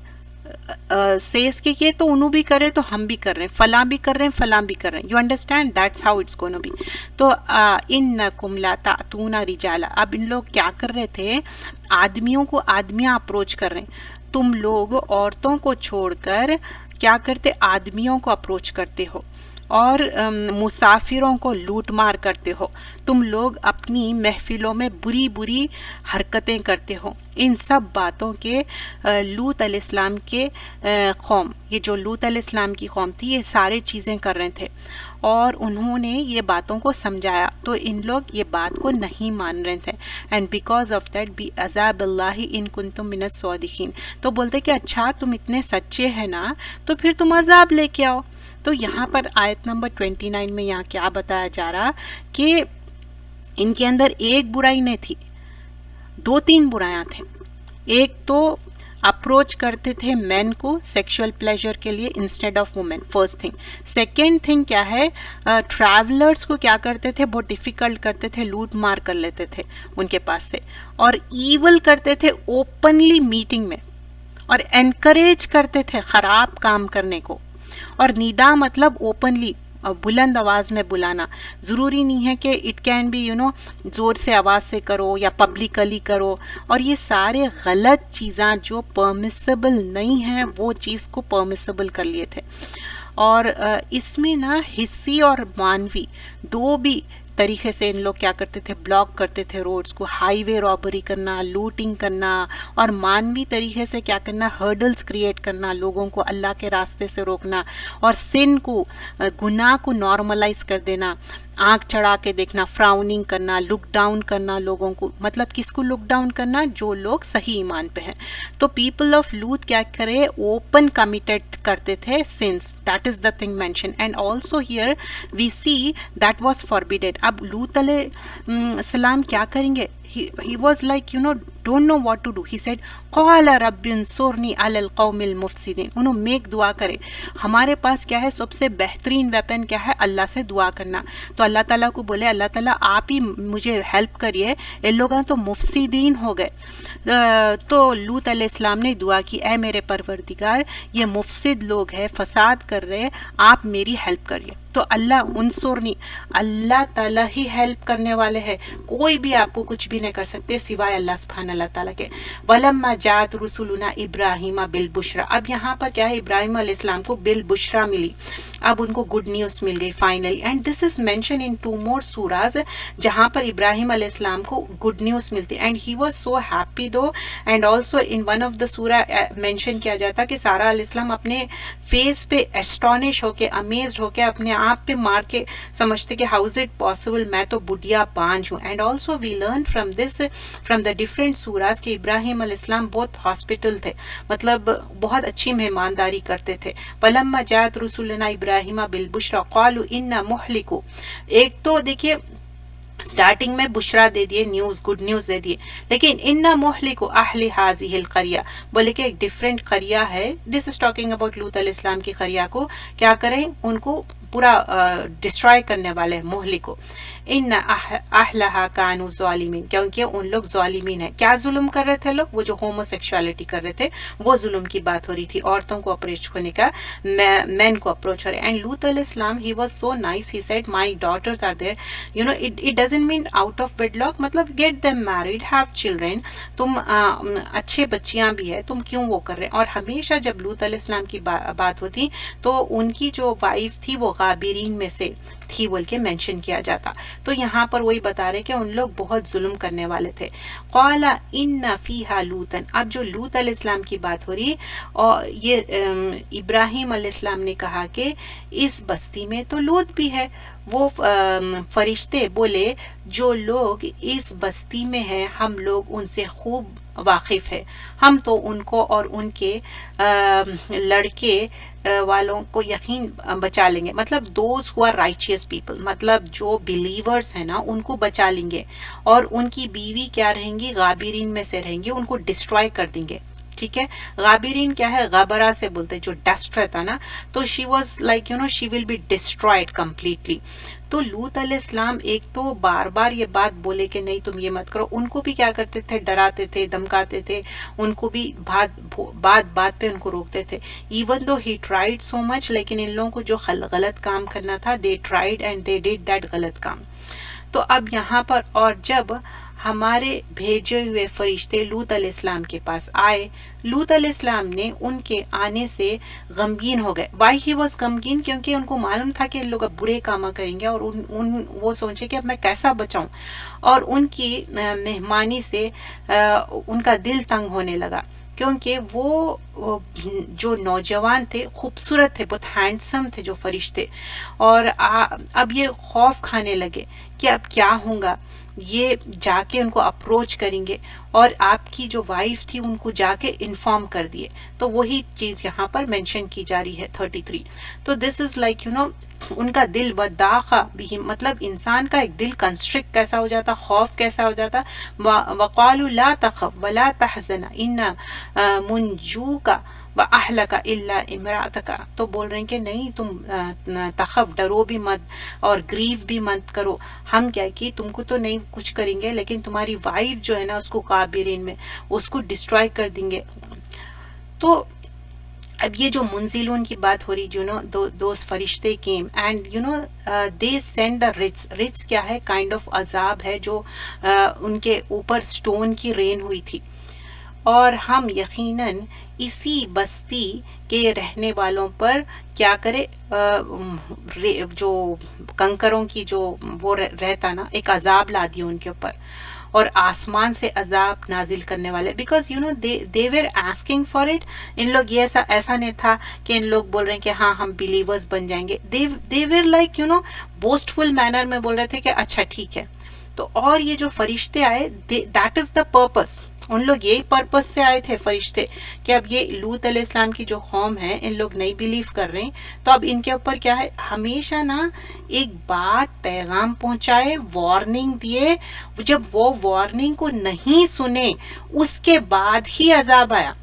سیز کہ یہ تو انہوں بھی کر رہے تو ہم بھی کر رہے ہیں، فلاں بھی کر رہے ہیں، فلاں بھی کر رہے ہیں. You understand? That's how it's gonna be. تو انکم لا تأتون رجالا، اب ان لوگ کیا کر رہے تھے؟ آدمیوں کو آدمیاں اپروچ کر رہے ہیں. تم لوگ عورتوں کو چھوڑ کر کیا کرتے؟ آدمیوں کو اپروچ کرتے ہو، اور مسافروں کو لوٹ مار کرتے ہو. تم لوگ اپنی محفلوں میں بری حرکتیں کرتے ہو. ان سب باتوں کے لوط علیہ السلام کے قوم، یہ جو لوط علیہ السلام کی قوم تھی، یہ سارے چیزیں کر رہے تھے، اور انہوں نے یہ باتوں کو سمجھایا تو ان لوگ یہ بات کو نہیں مان رہے تھے. And because of that be عذاب اللہ ان کنتم من الصادقین. تو بولتے کہ اچھا تم اتنے سچے ہیں نا، تو پھر تم عذاب لے کے آؤ. تو یہاں پر آیت نمبر 29 میں یہاں کیا بتایا جا رہا کہ ان کے اندر ایک برائی نہیں تھی، 2-3 برائیاں تھیں. ایک تو اپروچ کرتے تھے مین کو سیکشول پلیجر کے لیے instead of woman, first thing. Second thing کیا ہے؟ ٹریولرز کو کیا کرتے تھے؟ بہت ڈیفیکلٹ کرتے تھے، لوٹ مار کر لیتے تھے ان کے پاس سے. اور ایول کرتے تھے اوپنلی میٹنگ میں، اور انکریج کرتے تھے خراب کام کرنے کو. اور نیدا مطلب اوپنلی بلند آواز میں بلانا. ضروری نہیں ہے کہ اٹ کین بی زور سے آواز سے کرو یا پبلکلی کرو. اور یہ سارے غلط چیزاں جو پرمیسیبل نہیں ہیں وہ چیز کو پرمیسیبل کر لیے تھے. اور اس میں نا حصی اور مانوی دو بھی طریقے سے ان لوگ کیا کرتے تھے، بلاک کرتے تھے روڈز کو. ہائی وے رابری کرنا، لوٹنگ کرنا، اور مانوی طریقے سے کیا کرنا، ہرڈلز کریٹ کرنا، لوگوں کو اللہ کے راستے سے روکنا، اور سن کو، گناہ کو نارملائز کر دینا، آنکھ چڑھا کے دیکھنا، فراؤننگ کرنا، لک ڈاؤن کرنا لوگوں کو. مطلب کس کو لک ڈاؤن کرنا؟ جو لوگ صحیح ایمان پہ ہیں. تو پیپل آف لوت کیا کرے، اوپن کمیٹڈ کرتے تھے sins. That is the thing mention. And also here we see that was forbidden. اب لوط علیہ السلام کیا کریں گے؟ he was like don't know what to do. He said قال رب انصرنی علی القوم المفسدین. میک دعا کرے. ہمارے پاس کیا ہے، سب سے بہترین ویپن کیا ہے؟ اللہ سے دعا کرنا. تو اللہ تعالیٰ کو بولے اللہ تعالیٰ آپ ہی مجھے ہیلپ کریے، ان لوگ تو مفسدین ہو گئے. تو لوط علیہ السلام نے دعا کی، اے میرے پروردگار یہ مفسد لوگ ہیں، فساد کر رہے، آپ میری ہیلپ کریے. تو اللہ انصرنی، اللہ تعالیٰ ہی ہیلپ کرنے والے ہیں. کوئی بھی آپ کو کچھ بھی نہیں کر سکتے سوائے اللہ سبحانہ اللہ تعالیٰ کے. وَلَمَّا جَاءَتْ رُسُلُنَا إِبْرَاهِيمَ بِالْبُشْرَى. اب یہاں پر کیا ہے، ابراہیم علیہ السلام کو بالبشرا ملی، اب ان کو گڈ نیوز مل گئی finally. And this is mention in 2 more سوراز جہاں پر ابراہیم علیہ السلام کو گڈ نیوز ملتی. And he was so happy though. And also in one of the سورہ مینشن کیا جاتا کہ سارا علیہ السلام اپنے فیس پہ اسٹونش ہو کے، امیزڈ ہو کے، اپنے آپ پہ مار کے سمجھتے کہ ہاؤ از اٹ پاسبل، میں تو بڈیا بانجھ ہوں. And also we learn from this from the different سوراز کہ ابراہیم علیہ السلام بہت ہاسپٹل تھے، مطلب بہت اچھی مہمانداری کرتے تھے. وَلَمَّا جَاءَتْ رُسُلُنَا إِبْرَاهِيمَ بِالْبُشْرَى قَالُوا إِنَّا مُهْلِكُ. ایک تو دیکھیے سٹارٹنگ میں بشرا دے دیے، نیوز، گڈ نیوز دے دیے، لیکن اِنَّا مُهْلِكُ أَهْلِ هَذِهِ الْقَرْيَةِ بولے کہ ایک ڈفرینٹ قریہ ہے. دس از ٹاکنگ اباؤٹ لوط علیہ السلام کی قریہ کو کیا کریں، ان کو پورا ڈسٹرائے کرنے والے ہیں. مہلکو ان اہلہا کانوا ظالمین، کیونکہ ان لوگ ظالمین ہیں. کیا ظلم کر رہے تھے لوگ؟ وہ جو ہومو سیکشوالٹی کر رہے تھے، وہ ظلم کی بات ہو رہی تھی، عورتوں کو اپروچ ہونے کا، مین کو اپروچ ہو رہے. اینڈ لوط علیہ السلام he was so nice. He said my daughters are there, it doesn't mean out of wedlock, مطلب get them married, have children. تم اچھے بچیاں بھی ہے، تم کیوں وہ کر رہے ہیں؟ اور ہمیشہ جب لوط علیہ السلام کی بات ہوتی تو ان کی جو وائف تھی وہ غابرین میں سے تھی بول کے مینشن کیا جاتا. تو یہاں پر وہی بتا رہے کہ ان لوگ بہت ظلم کرنے والے تھے. قال ان فیہا لوطا. اب جو لوط علیہ السلام کی بات ہو رہی، اور یہ ابراہیم علیہ السلام نے کہا کہ اس بستی میں تو لوط بھی ہے. وہ فرشتے بولے جو لوگ اس بستی میں ہیں ہم لوگ ان سے خوب واقف ہے، ہم تو ان کو اور ان کے لڑکے والوں کو یقین بچا لیں گے. مطلب those who are righteous people, مطلب جو بلیورز ہیں نا ان کو بچا لیں گے، اور ان کی بیوی کیا رہیں گی؟ غابرین میں سے رہیں گی، ان کو ڈسٹرائے کر دیں گے. ٹھیک ہے، غابرین کیا ہے؟ غبرہ سے بولتے جو ڈسٹ رہتا نا، تو she was like she will be destroyed completely. تو لوط علیہ السلام ایک تو بار بار یہ بات بولے کہ نہیں تم یہ مت کرو، ان کو بھی کیا کرتے تھے؟ ڈراتے تھے، دھمکاتے تھے، ان کو بھی بات پہ ان کو روکتے تھے. ایون دو ہی ٹرائیڈ سو مچ، لیکن ان لوگوں کو جو غلط کام کرنا تھا، they tried and they did that غلط کام. تو اب یہاں پر اور جب ہمارے بھیجے ہوئے فرشتے لوط علیہ السلام کے پاس آئے، لوط علیہ السلام نے ان کے آنے سے غمگین ہو گئے. وائی ہی واز غمگین؟ کیونکہ ان کو معلوم تھا کہ لوگ اب برے کام کریں گے، اور وہ سوچے کہ اب میں کیسا بچاؤں. اور ان کی مہمانی سے ان کا دل تنگ ہونے لگا، کیونکہ وہ جو نوجوان تھے خوبصورت تھے، بہت ہینڈسم تھے جو فرشتے. اور اب یہ خوف کھانے لگے کہ اب کیا ہوگا. یہ جا کے ان کو اپروچ کریں گے، اور آپ کی جو وائف تھی ان کو جا کے انفارم کر دیے. تو وہی چیز یہاں پر مینشن کی جا رہی ہے 33. تو دس از لائک ان کا دل وداخ بھی، مطلب انسان کا ایک دل کنسٹرکٹ کیسا ہو جاتا، خوف کیسا ہو جاتا. وقالوا لا تخف ولا تحزن ان منجوک وَأَهْلَكَ إِلَّا إِمْرَأَتَكَ. تو بول رہے ہیں کہ نہیں تم تخف، ڈرو بھی مت اور گریف بھی مت کرو. ہم کیا کہ تم کو تو نہیں کچھ کریں گے، لیکن تمہاری وائف جو ہے نا اس کو غابرین میں اس کو ڈسٹرائے کر دیں گے. تو اب یہ جو منزلون کی بات ہو رہی، دوز فرشتے came and they send the رٹس. رٹس کیا ہے؟ کائنڈ آف عذاب ہے جو ان کے اوپر سٹون کی رین ہوئی تھی. اور ہم یقیناً اسی بستی کے رہنے والوں پر کیا کرے، جو کنکروں کی جو وہ رہتا نا، ایک عذاب لا دیا ان کے اوپر، اور آسمان سے عذاب نازل کرنے والے. Because they were asking for it. ان لوگ یہ ایسا نہیں تھا کہ ان لوگ بول رہے ہیں کہ ہاں ہم بلیورز بن جائیں گے. دے ویر لائک بوسٹفل مینر میں بول رہے تھے کہ اچھا ٹھیک ہے. تو اور یہ جو فرشتے آئے، دیٹ از دا پرپس. ان لوگ یہی پرپس سے آئے تھے فرشتے، کہ اب یہ لوط علیہ السلام کی جو قوم ہے، ان لوگ نہیں بلیو کر رہے ہیں، تو اب ان کے اوپر کیا ہے، ہمیشہ نا ایک بات پیغام پہنچائے، وارننگ دیے. جب وہ وارننگ کو نہیں سنے، اس کے بعد ہی عذاب آیا.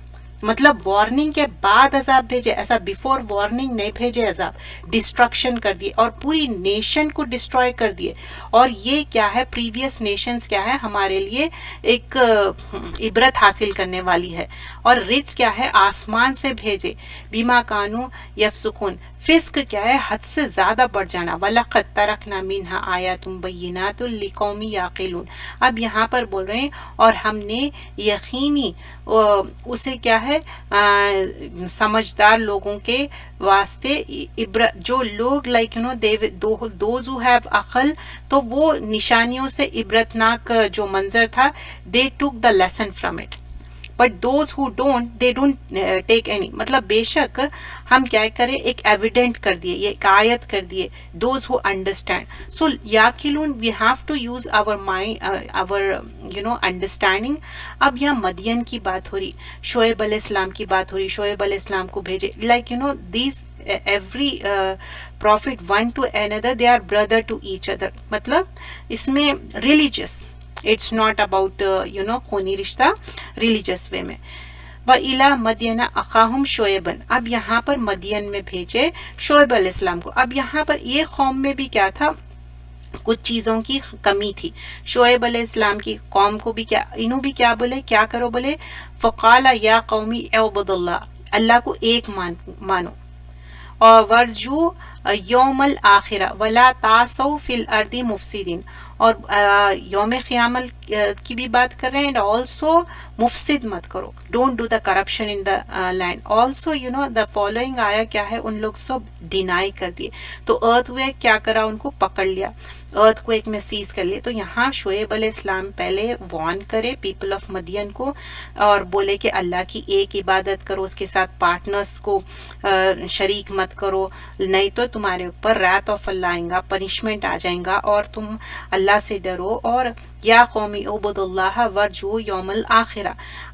مطلب وارننگ کے بعد عذاب بھیجے، ایسا بیفور وارننگ نہیں بھیجے. عذاب ڈسٹرکشن کر دیے اور پوری نیشن کو ڈسٹروائے کر دیے. اور یہ کیا ہے، پریویس نیشنز کیا ہے، ہمارے لیے ایک عبرت حاصل کرنے والی ہے. اور رچ کیا ہے، آسمان سے بھیجے. بیما کانو یفسقون، فسق کیا ہے، حد سے زیادہ بڑھ جانا. وَلَقَدْ تَرَكْنَا مِنْهَا آيَاتٌ بَيِّنَاتٌ لِقَوْمٍ يَعْقِلُونَ. اب یہاں پر بول رہے ہیں اور ہم نے یقینی اسے کیا ہے، سمجھدار لوگوں کے واسطے عبرت، جو لوگ لائک دوز ہو ہیو عقل، تو وہ نشانیوں سے عبرتناک جو منظر تھا، they took the lesson from it. But those who don't, they don't take any. مطلب بے شک ہم کیا کریں، ایک ایویڈنٹ کر دیے، یہ ایک آیت کر دیے. those who understand. So یاقلون، we have to use our mind, our understanding. اب یہاں مدین کی بات ہو رہی، شعیب علیہ السلام کی بات ہو رہی. شعیب علیہ السلام کو بھیجے، like these every prophet one to another, they are brother to each other. مطلب اس میں religious, it's not about خونی رشتہ، ریلیجس وے میں. وَإِلَى مَدْيَنَ أَخَاهُمْ شُعَيْبًا. اب یہاں پر مدین میں بھیجے شعیب علیہ السلام کو. اب یہاں پر یہ قوم میں بھی کیا تھا، کچھ چیزوں کی کمی تھی. شعیب علیہ السلام کی قوم کو بھی کیا، انہوں بھی کیا بولے، کیا کرو بولے، فَقَالَ يَا قَوْمِ اعْبُدُوا اللَّهَ، اللہ کو ایک مانو، اور وَارْجُوا یوم الآخرہ وَلَا تَعْثَوْا فِي الْأَرْضِ مُفْسِدِينَ. اور یوم قیامت کی بھی بات کر رہے ہیں. اینڈ آلسو مفسد مت کرو، don't do the corruption in the land. Also the following آیا کیا ہے، ان لوگ سب ڈینائی کر دیے. تو ارتھ وے کیا کرا، ان کو پکڑ لیا، ارتھ کو ایک میں سیز کر لیا. تو یہاں شعیب علیہ السلام پہلے وارن کرے پیپل آف مدین کو، اور بولے کہ اللہ کی ایک عبادت کرو، اس کے ساتھ پارٹنرز کو شریک مت کرو، نہیں تو تمہارے اوپر رات آف اللہ آئیں گا، پنشمنٹ آ جائیں گا، اور تم اللہ سے ڈرو. اور یا قومی عبد اللہ ورجو یوم الآخرہ،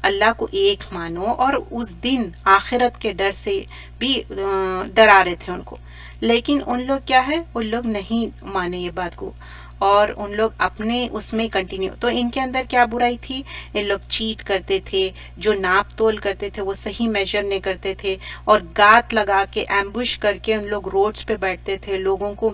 اللہ کو ایک مانو، اور اس دن آخرت کے ڈر سے بھی ڈرا رہے تھے ان کو. لیکن ان لوگ کیا ہے، ان لوگ نہیں مانے یہ بات کو، اور ان لوگ اپنے اس میں کنٹینیو. تو ان کے اندر کیا برائی تھی، ان لوگ چیٹ کرتے تھے، جو ناپ تول کرتے تھے وہ صحیح میجر نہیں کرتے تھے، اور گات لگا کے ایمبوش کر کے ان لوگ روڈز پہ بیٹھتے تھے، لوگوں کو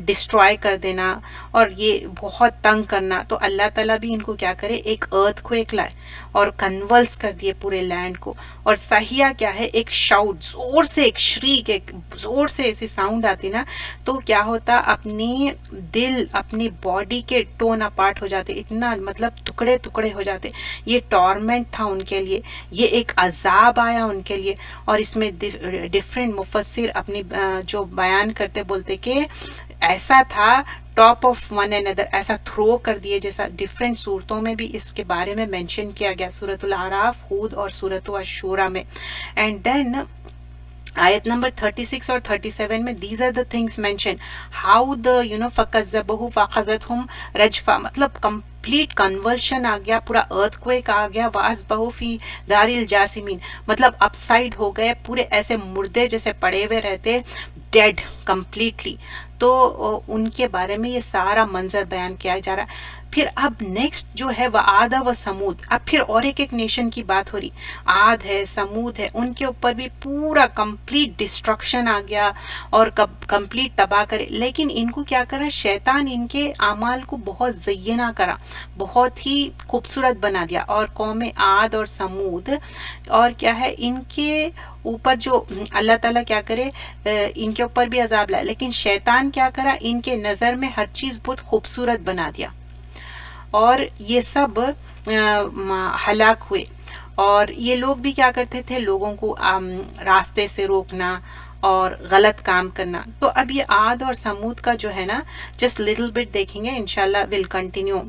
ڈسٹرائے کر دینا اور یہ بہت تنگ کرنا. تو اللہ تعالیٰ بھی ان کو کیا کرے، ایک ارتھ کو ایک لائے اور کنولس کر دیے پورے لینڈ کو. اور سہیا کیا ہے، ایک شاؤٹ، زور سے ایک شریک، ایک زور سے ایسی ساؤنڈ آتی نا، تو کیا ہوتا، اپنے دل، اپنی باڈی کے ٹون اپارٹ ہو جاتے، اتنا مطلب ٹکڑے ٹکڑے ہو جاتے. یہ ٹورمنٹ تھا ان کے لیے، یہ ایک عذاب آیا ان کے لیے. اور اس میں ڈفرینٹ مفسر اپنی جو بیان کرتے بولتے کہ ایسا تھا، top of one and other, ایسا تھرو کر دیے جیسا. ڈفرینٹ صورتوں میں بھی اس کے بارے میں مینشن کیا گیا، سورۃ الاعراف، ہود اور سورۃ الشورى میں. اینڈ دین آیت نمبر 36 اور 37 میں these are the things mentioned how the فَكَذَّبُوهُ فَأَخَذَتْهُمْ رَجْفَةٌ. مطلب کمپلیٹ کنولشن آ گیا، پورا ارتھ کویک آ گیا. وَأَصْبَحُوا فِي دَارِ الْجَاثِمِينَ، مطلب اپ سائڈ ہو گئے، پورے ایسے مردے جیسے پڑے ہوئے رہتے، ڈیڈ کمپلیٹلی. تو ان کے بارے میں یہ سارا منظر بیان کیا جا رہا ہے. پھر اب نیکسٹ جو ہے وہ عاد و سمود، اب پھر اور ایک نیشن کی بات ہو رہی، عاد ہے، سمود ہے، ان کے اوپر بھی پورا کمپلیٹ ڈسٹرکشن آ گیا اور کمپلیٹ تباہ کرے، لیکن ان کو کیا کرا شیطان، ان کے اعمال کو بہت زینہ کرا، بہت ہی خوبصورت بنا دیا، اور قوم عاد اور سمود اور کیا ہے ان کے اوپر جو اللہ تعالیٰ کیا کرے ان کے اوپر بھی عذاب لائے، لیکن شیطان کیا کرا ان کے نظر میں ہر چیز بہت خوبصورت بنا دیا اور یہ سب ہلاک ہوئے۔ اور یہ لوگ بھی کیا کرتے تھے، لوگوں کو راستے سے روکنا اور غلط کام کرنا۔ تو اب یہ عاد اور سمود کا جو ہے نا جسٹ لٹل بٹ دیکھیں گے، انشاءاللہ ول کنٹینیو،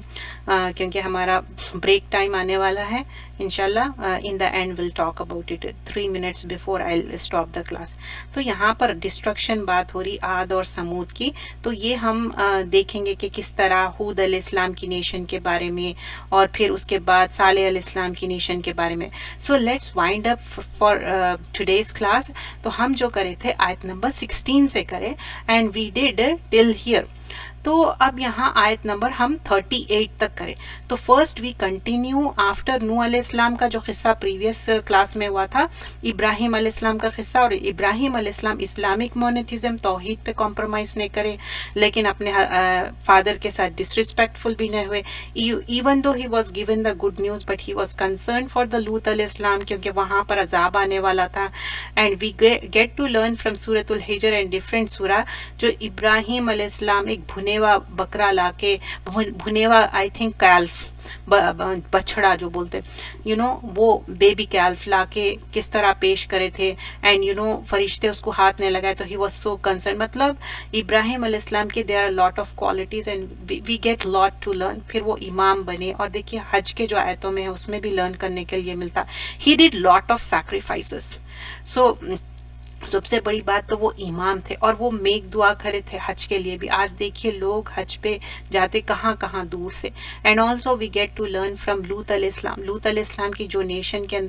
کیونکہ ہمارا بریک ٹائم آنے والا ہے انشاءاللہ، in the end will talk about it 3 minutes before I stop the class. تو یہاں پر ڈسٹرکشن بات ہو رہی عاد اور سمود کی، تو یہ ہم دیکھیں گے کہ کس طرح ہود علیہ السلام کی نیشن کے بارے میں، اور پھر اس کے بعد صالح علیہ السلام کی نیشن کے بارے میں۔ So let's وائنڈ up for today's class. تو ہم جو کرے تھے آیت نمبر 16 سے کرے، and we did till here. تو اب یہاں آیت نمبر ہم 38 تک کریں۔ تو فرسٹ وی کنٹینیو آفٹر نوح علیہ السلام کا جو قصہ پریویس کلاس میں ہوا تھا، ابراہیم علیہ السلام کا قصہ، اور ابراہیم علیہ السلام اسلامک مونوتھیزم، توحید پہ کمپرومائز نہیں کرے، لیکن اپنے فادر کے ساتھ ڈسریسپیکٹفل بھی نہیں ہوئے، even though he was given the good news but he was concern for the Lut علیہ السلام، کیونکہ وہاں پر عذاب آنے والا تھا۔ And we get to learn from سورۃ الحجر اینڈ ڈفرینٹ سورہ، جو ابراہیم علیہ السلام ایک بھنے ہوا بکرا لا کے، بھنے ہوا آئی تھنک کیلف، بچڑا جو بولتے وہ بیبی کیلف لا کے کس طرح پیش کرے تھے، اینڈ فرشتے اس کو ہاتھ نہیں لگائے، تو ہی واز سو کنسرن۔ مطلب ابراہیم علیہ السلام کے there are lot of qualities and we get lot to learn. پھر وہ امام بنے، اور دیکھیے حج کے جو آیتوں میں ہے اس میں بھی لرن کرنے کے لیے ملتا، he did lot of sacrifices. سو سب سے بڑی بات تو وہ امام تھے، اور وہ میک دعا کرے تھے حج کے لیے بھی۔ آج دیکھیے لوگ حج پہ جاتے کہاں کہاں دور سے۔ And also we get to learn from Lut علیہ السلام، لوط علیہ السلام کی جو نیشن کے